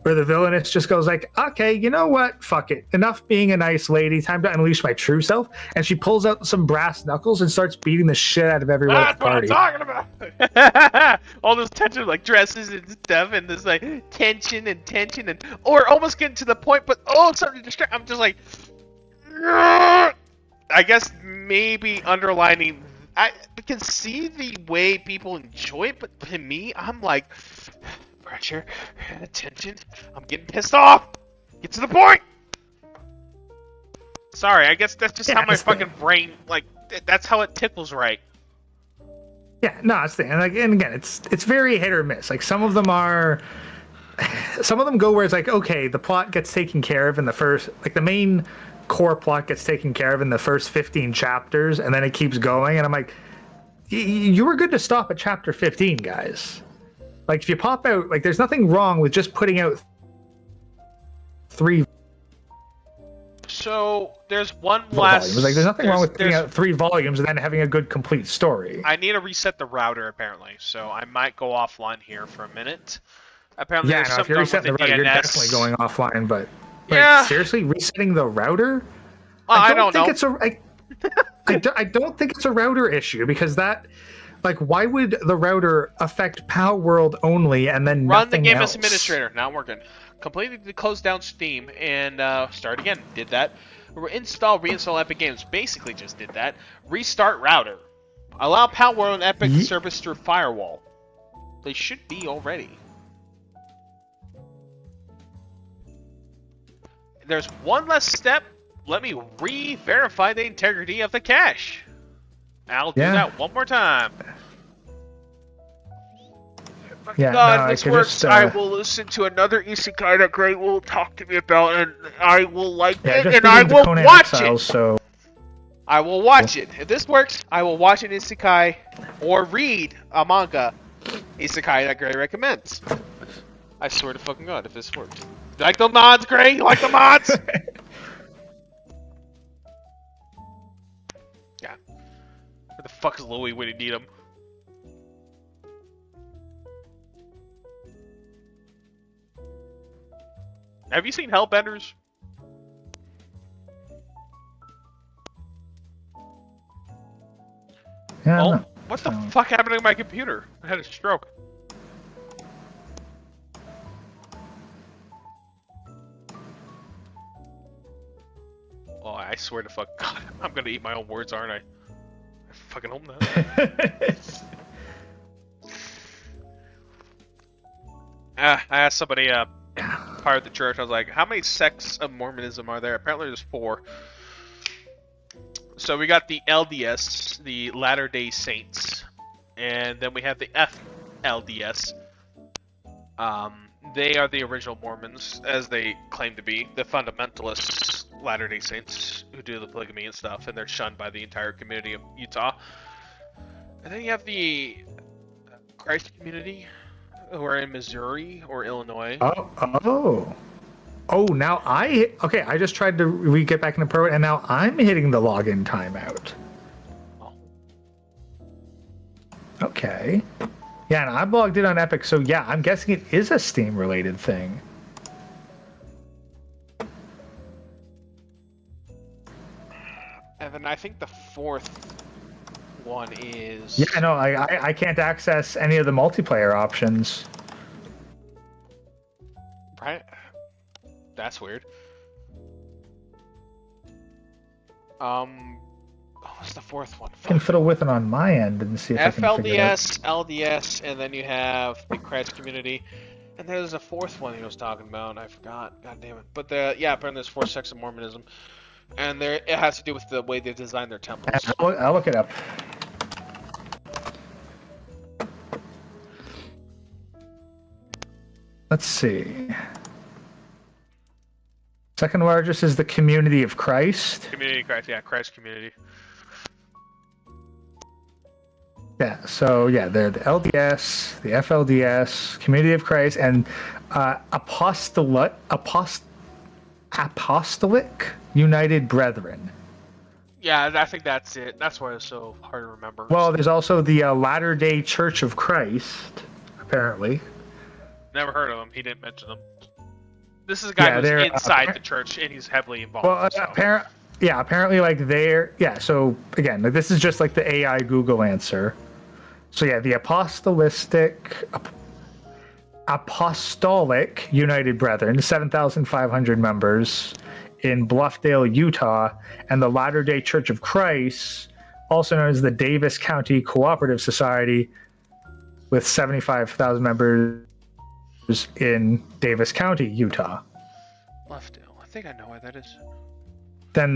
Where the villainess just goes like, okay, you know what? Fuck it. Enough being a nice lady. Time to unleash my true self. And she pulls out some brass knuckles and starts beating the shit out of everyone at the party. That's what I'm talking about. All this tension, like dresses and stuff, and this like tension, and or almost getting to the point, but it's starting to distract. I'm just like, I guess maybe underlining. I can see the way people enjoy it, but to me, I'm like, pressure, attention. I'm getting pissed off. Get to the point. Sorry, I guess that's just how my fucking brain, like, that's how it tickles right. Yeah, no, it's the thing. And again, it's very hit or miss. Like, some of them go where it's like, okay, the plot gets taken care of in the first, like, the main core plot gets taken care of in the first 15 chapters, and then it keeps going, and I'm like, you were good to stop at chapter 15, guys. Like if you pop out, like there's nothing wrong with just putting out 3 So there's one volumes. last. Like there's nothing wrong with putting out 3 volumes and then having a good complete story. I need to reset the router apparently, so I might go offline here for a minute. Apparently, Yeah, there's no, some if you're going with resetting the the router, you're DNS. definitely going offline. But Yeah. seriously, resetting the router? I don't think know. it's a. I don't think it's a router issue because that, like, why would the router affect Palworld only and then Run the nothing game else? as administrator. Not working. Completely close down Steam and start again. Did that. Reinstall Epic Games. Basically just did that. Restart router. Allow Palworld and Epic service through firewall. They should be already. There's one less step. Let me re-verify the integrity of the cache. I'll do that one more time. Yeah, God, no, if this I works, just, I will listen to another isekai that Gray will talk to me about, and I will like it, and I will watch it. So I will watch it. If this works, I will watch an isekai or read a manga isekai that Gray recommends. I swear to fucking God, if this works. You like the mods, Gray? You like the mods? Yeah. Where the fuck is Louie when you need him? Have you seen Hellbenders? yeah, Oh, no. what the fuck happened to my computer? I had a stroke. Oh, I swear to fuck God, I'm gonna eat my own words, aren't I? I fucking hope not. I asked somebody, part of the church, I was like, how many sects of Mormonism are there? Apparently there's 4. So we got the LDS, the Latter-day Saints, and then we have the FLDS. They are the original Mormons, as they claim to be, the fundamentalists, Latter-day Saints, who do the polygamy and stuff, and they're shunned by the entire community of Utah. And then you have the Christ community, who are in Missouri or Illinois. Oh, now I just tried to get back into Pro, and now I'm hitting the login timeout. Oh. Okay. Yeah, and I logged in on Epic, so yeah, I'm guessing it is a Steam-related thing. And then I think the 4th one is... Yeah, no, I can't access any of the multiplayer options. Right? That's weird. What's the 4th one? I can fiddle with it on my end and see if I can figure it out. FLDS, LDS, and then you have the Christ community. And there's a 4th one he was talking about, and I forgot. God damn it. But apparently there's 4 sects of Mormonism. And it has to do with the way they design their temples. I'll look it up. Let's see. Second largest is the Community of Christ. Community Christ, yeah, Christ community. Yeah, so yeah, they're the LDS, the FLDS, Community of Christ, and Apostolic United Brethren. Yeah, I think that's it. That's why it's so hard to remember. Well, there's also the Latter-day Church of Christ, apparently. Never heard of him. He didn't mention them. This is a guy who's inside the church, and he's heavily involved. Well, apparently, like they're So again, like, this is just like the AI Google answer. So yeah, the Apostolic United Brethren, 7,500 members in Bluffdale, Utah, and the Latter-day Church of Christ, also known as the Davis County Cooperative Society, with 75,000 members in Davis County, Utah. Bluffdale. I think I know why that is. Then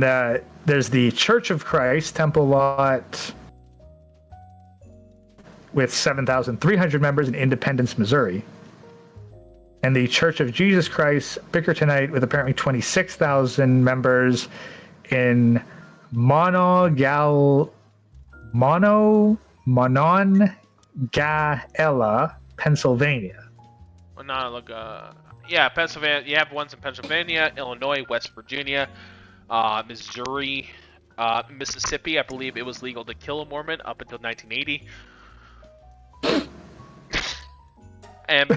there's the Church of Christ, Temple Lot, with 7,300 members in Independence, Missouri. And the Church of Jesus Christ, Bickertonite, with apparently 26,000 members in Monongahela, Pennsylvania. Well, no, look, yeah, Pennsylvania. You have ones in Pennsylvania, Illinois, West Virginia, Missouri, Mississippi. I believe it was legal to kill a Mormon up until 1980. And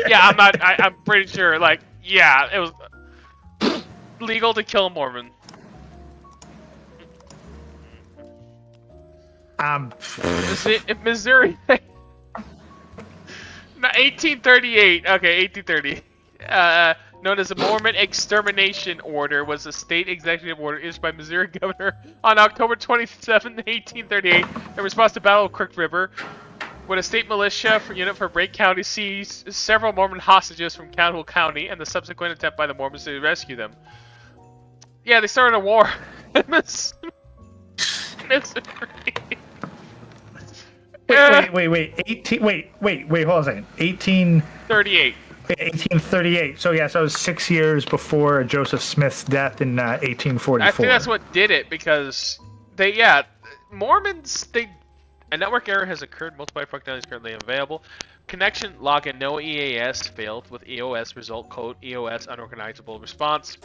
yeah, I'm pretty sure. Like, yeah, it was legal to kill a Mormon. Missouri. 1838. Okay, 1830. Known as the Mormon Extermination Order, was a state executive order issued by Missouri governor on October 27, 1838, in response to Battle of Crook River, when a state militia unit from Brake County seized several Mormon hostages from Caldwell County, and the subsequent attempt by the Mormons to rescue them. Yeah, they started a war. Missouri. Wait, hold on a second. 38. 1838. So yeah, so it was 6 years before Joseph Smith's death in 1844. I think that's what did it, because Mormons, a network error has occurred. Multiple functionality is currently available. Connection login no EAS failed with EOS result code EOS unorganizable response.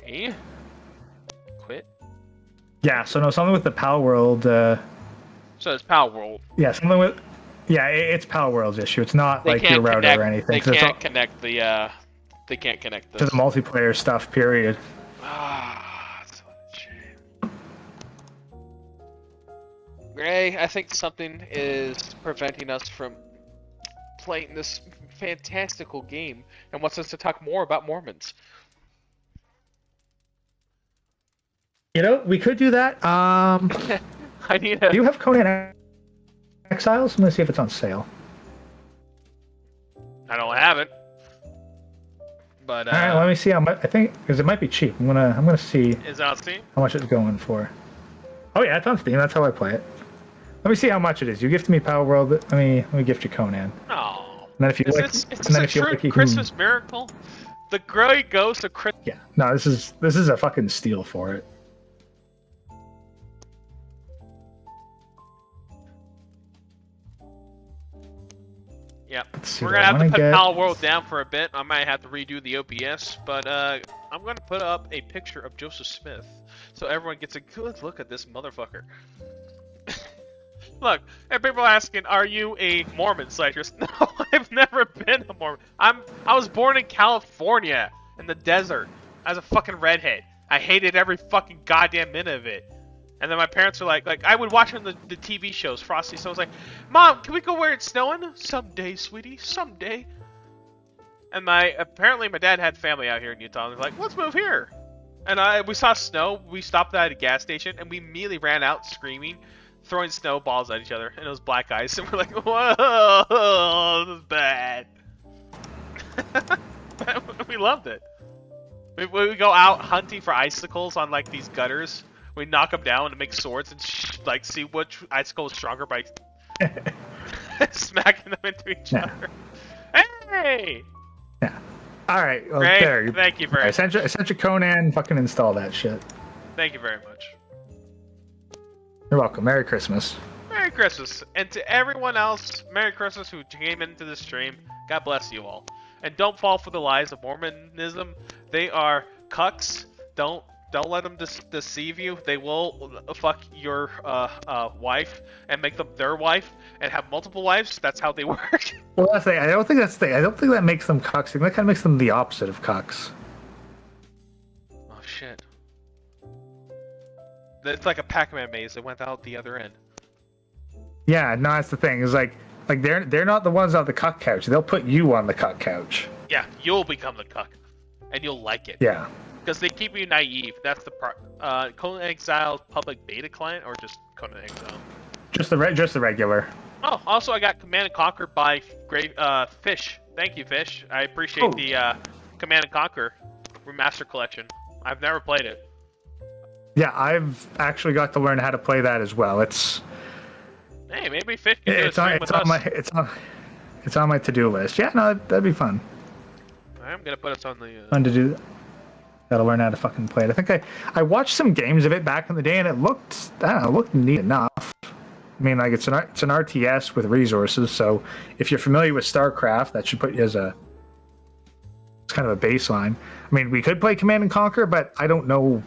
Hey. Quit. Yeah, so no, something with the Palworld. So it's Palworld. Yeah, something with. Yeah, it's Palworld's issue. It's not like your router or anything. They can't connect the. They can't connect this. To the multiplayer stuff. Period. Ah, that's a shame. Gray, I think something is preventing us from playing this fantastical game, and wants us to talk more about Mormons. You know, we could do that. I need a... Do you have Conan Exiles? I'm gonna see if it's on sale. I don't have it. But all right, let me see how much. I think because it might be cheap. I'm gonna see. Is it on Steam? How much it's going for? Oh yeah, it's on Steam. That's how I play it. Let me see how much it is. You gift me Palworld. Let me gift you Conan. Oh. And then if you like, it's a true Christmas miracle. The Grey Ghost of Christmas. Yeah. No, this is a fucking steal for it. Yep. We're gonna have to put Palworld down for a bit. I might have to redo the OBS, but I'm gonna put up a picture of Joseph Smith so everyone gets a good look at this motherfucker. Look, and people are asking, are you a Mormon, Citrus? No, I've never been a Mormon. I was born in California, in the desert, as a fucking redhead. I hated every fucking goddamn minute of it. And then my parents were like I would watch on the TV shows, Frosty. So I was like, Mom, can we go where it's snowing? Someday, sweetie, someday. And apparently my dad had family out here in Utah. And was like, let's move here. And we saw snow. We stopped at a gas station, and we immediately ran out screaming, throwing snowballs at each other. And it was black ice. And we're like, whoa, this is bad. We loved it. We go out hunting for icicles on like these gutters. We knock them down to make swords and like see which icicle is stronger by smacking them into each other. Hey! Yeah. All right. Well, Great. there. Thank you very much. I sent you Conan. Fucking install that shit. Thank you very much. You're welcome. Merry Christmas. Merry Christmas. And to everyone else, Merry Christmas who came into the stream. God bless you all. And don't fall for the lies of Mormonism. They are cucks. Don't let them deceive you. They will fuck your wife and make them their wife and have multiple wives. That's how they work. Well, that's the thing. I don't think that makes them cucks. That kind of makes them the opposite of cucks. Oh shit! It's like a Pac-Man maze that went out the other end. Yeah, no, that's the thing. It's like they're not the ones on the cuck couch. They'll put you on the cuck couch. Yeah, you'll become the cuck, and you'll like it. Yeah. Because they keep you naive. That's the part. Conan Exile public beta client or just Conan Exile? Just the regular. Oh, also I got Command and Conquer by Fish. Thank you, Fish. I appreciate the Command and Conquer remaster collection. I've never played it. Yeah, I've actually got to learn how to play that as well. Hey, maybe Fish can do a stream with us. It's on my to-do list. Yeah, no, that'd be fun. I'm gonna put us on the. Fun to do. Gotta learn how to fucking play it. I think I watched some games of it back in the day, and it looked, I don't know, it looked neat enough. I mean, like, it's an RTS with resources, so if you're familiar with StarCraft, that should put you as it's kind of a baseline. I mean, we could play Command and Conquer, but I don't know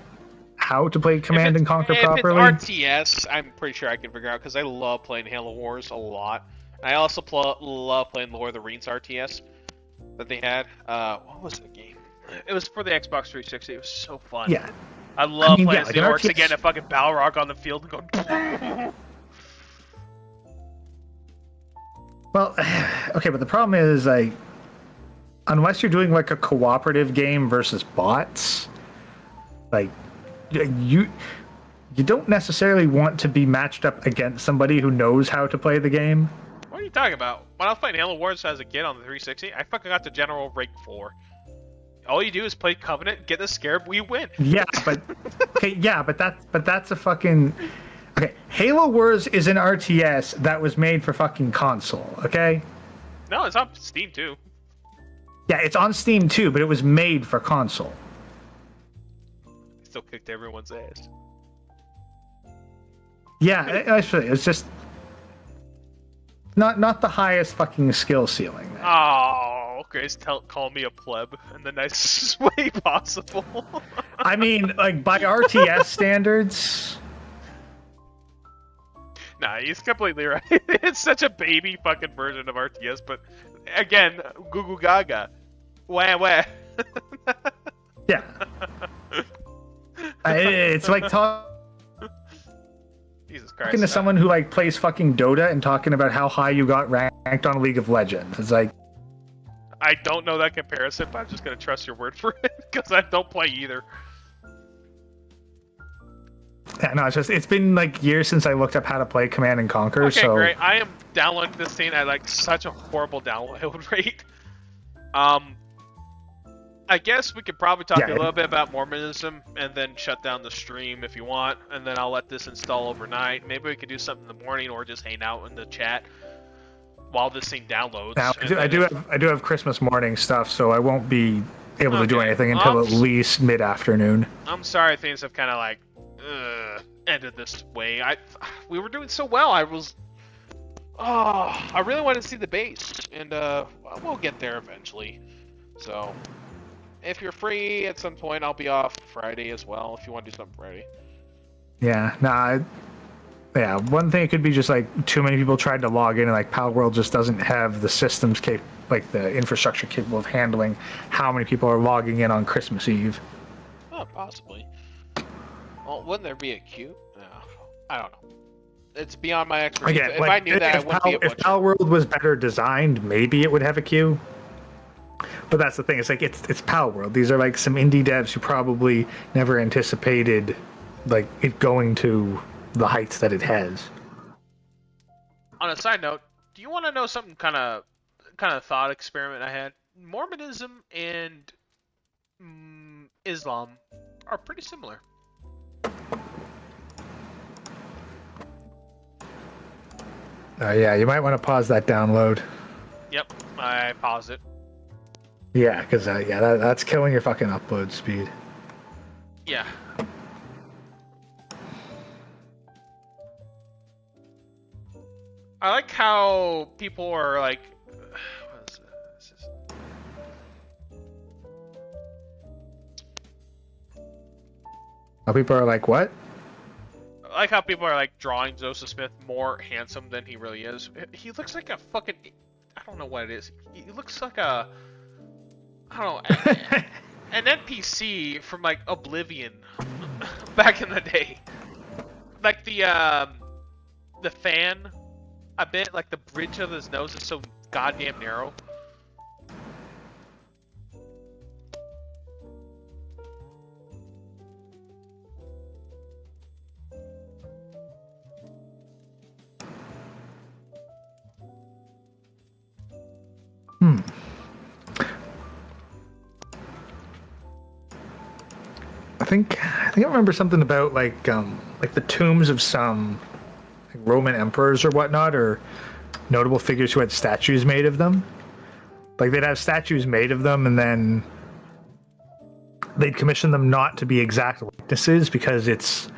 how to play Command and Conquer properly. If it's RTS, I'm pretty sure I can figure out, because I love playing Halo Wars a lot. I also love playing Lord of the Rings RTS that they had. What was the game? It was for the Xbox 360. It was so fun. Yeah. I love playing like the an orcs RTS... again, a fucking Balrog on the field and going... Well, okay, but the problem is, like, unless you're doing, like, a cooperative game versus bots, like, you don't necessarily want to be matched up against somebody who knows how to play the game. What are you talking about? When I was playing Halo Wars as a kid on the 360, I fucking got to General Rank 4. All you do is play Covenant, get the Scarab, we win. Yeah, but okay, but that's a fucking okay. Halo Wars is an RTS that was made for fucking console. Okay. No, it's on Steam too. Yeah, it's on Steam too, but it was made for console. Still kicked everyone's ass. Yeah, actually, it's just not the highest fucking skill ceiling. Oh, Grace, call me a pleb in the nicest way possible. I mean, like, by RTS standards. Nah, he's completely right. It's such a baby fucking version of RTS, but again, goo goo gaga. Wah wah. Yeah. It's like Jesus Christ. talking to someone who, like, plays fucking Dota and talking about how high you got ranked on League of Legends. It's like... I don't know that comparison, but I'm just going to trust your word for it, because I don't play either. Yeah, no, it's been, like, years since I looked up how to play Command and Conquer, okay, so... great. I am downloading this thing at, like, such a horrible download rate. I guess we could probably talk a little bit about Mormonism and then shut down the stream if you want, and then I'll let this install overnight. Maybe we could do something in the morning or just hang out in the chat while this thing downloads. Now, I do have Christmas morning stuff, so I won't be able to do anything until at least mid-afternoon. I'm sorry things have kind of like ended this way. We were doing so well. I really wanted to see the base, and we'll get there eventually. So if you're free at some point, I'll be off Friday as well, if you want to do something Friday. Yeah, yeah, one thing it could be just, like, too many people tried to log in, and, like, Palworld just doesn't have the systems like, the infrastructure capable of handling how many people are logging in on Christmas Eve. Oh, possibly. Well, wouldn't there be a queue? No, I don't know. It's beyond my expertise. Again, if like, I knew that, I wouldn't be a butcher. If Palworld was better designed, maybe it would have a queue. But that's the thing. It's like it's Palworld. These are, like, some indie devs who probably never anticipated, like, it going to the heights that it has. On a side note, do you want to know something kind of thought experiment I had? Mormonism and Islam are pretty similar. Yeah, you might want to pause that download. Yep, I paused it. Yeah, because that's killing your fucking upload speed. Yeah. I like how people are like, what is this? How people are like, what? I like how people are like drawing Joseph Smith more handsome than he really is. He looks like a fucking, I don't know what it is. He looks like a, I don't know, an NPC from like Oblivion back in the day. Like the fan, a bit like the bridge of his nose is so goddamn narrow. I think I remember something about like the tombs of some Roman emperors or whatnot, or notable figures who had statues made of them. Like they'd have statues made of them, and then they'd commission them not to be exact likenesses because it's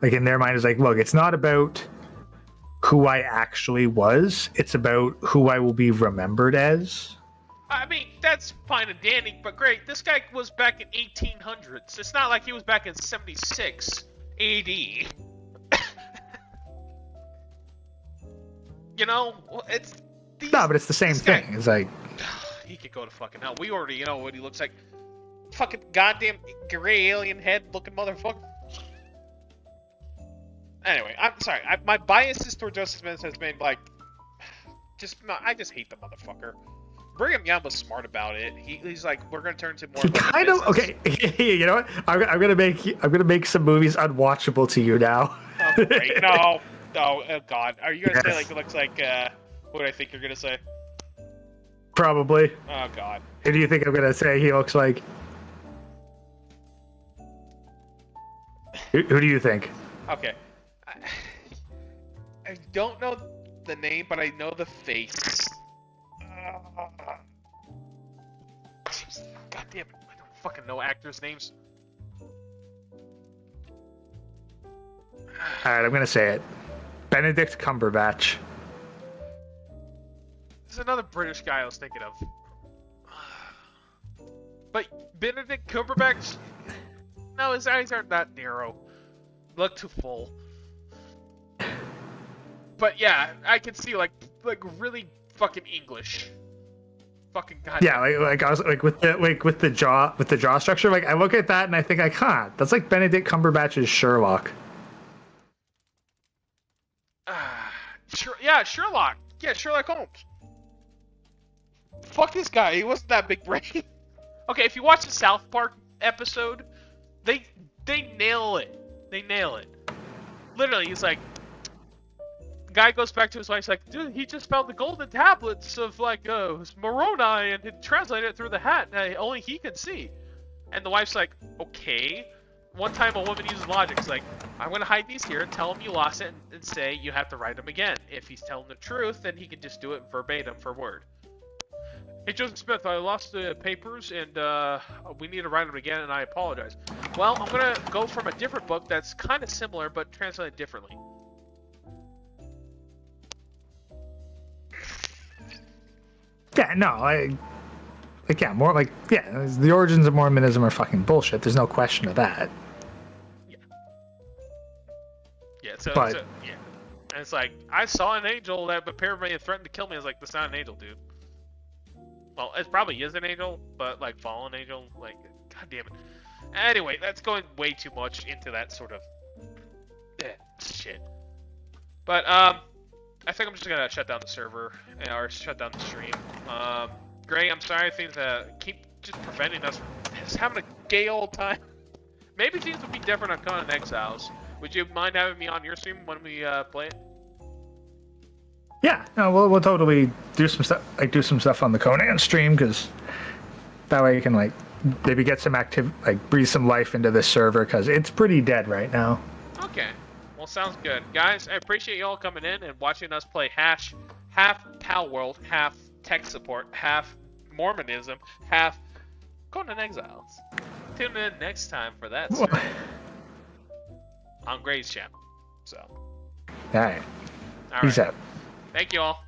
like in their mind is like, look, it's not about who I actually was, it's about who I will be remembered as. I mean, that's fine and dandy, but great. This guy was back in 1800s. It's not like he was back in 76 AD. You know, it's... No, but it's the same thing. It's like... He could go to fucking hell. We already know what he looks like. Fucking goddamn gray alien head looking motherfucker. Anyway, I'm sorry. My biases toward Justice Smith has been like... I just hate the motherfucker. Brigham Young was smart about it. He's like, we're gonna turn to more. He kind of okay. You know what? I'm gonna make some movies unwatchable to you now. Oh, great. No, oh God. Are you gonna say like it looks like? What do I think you're gonna say? Probably. Oh God. Who do you think I'm gonna say he looks like? Who do you think? Okay. I don't know the name, but I know the face. God damn it, I don't fucking know actors' names. Alright, I'm gonna say it. Benedict Cumberbatch. There's another British guy I was thinking of. But Benedict Cumberbatch? No, his eyes aren't that narrow. Look too full. But yeah, I can see like really fucking English. Fucking god. Yeah, like I was like with the jaw structure. Like I look at that and I think I can't. That's like Benedict Cumberbatch's Sherlock. Yeah, Sherlock. Yeah, Sherlock Holmes. Fuck this guy. He wasn't that big brain. Okay, if you watch the South Park episode, they nail it. They nail it. Literally, he's like. Guy goes back to his wife. He's like, dude, he just found the golden tablets of like Moroni and it translated it through the hat, and only he can see. And the wife's like, okay. One time, a woman uses logic. It's like, I'm gonna hide these here, tell him you lost it, and say you have to write them again. If he's telling the truth, then he can just do it verbatim for word. Hey, Joseph Smith, I lost the papers, and we need to write them again, and I apologize. Well, I'm gonna go from a different book that's kind of similar, but translated differently. Yeah, no, the origins of Mormonism are fucking bullshit. There's no question of that. Yeah. Yeah, so But- yeah. And it's like, I saw an angel that appeared to me and threatened to kill me. I was like, that's not an angel, dude. Well, it probably is an angel, but like fallen angel, like, god damn it. Anyway, that's going way too much into that sort of shit. But, I think I'm just gonna shut down the server, or shut down the stream. Gray, I'm sorry, things keep just preventing us from just having a gay old time. Maybe things would be different on Conan Exiles. Would you mind having me on your stream when we play it? Yeah, no, we'll totally do some stuff on the Conan stream because that way you can like maybe get some breathe some life into this server because it's pretty dead right now. Okay. Well, sounds good. Guys, I appreciate you all coming in and watching us play half Palworld, half tech support, half Mormonism, half Conan Exiles. Tune in next time for that stream on Gray's channel. So. All right. All Peace right. out. Thank you all.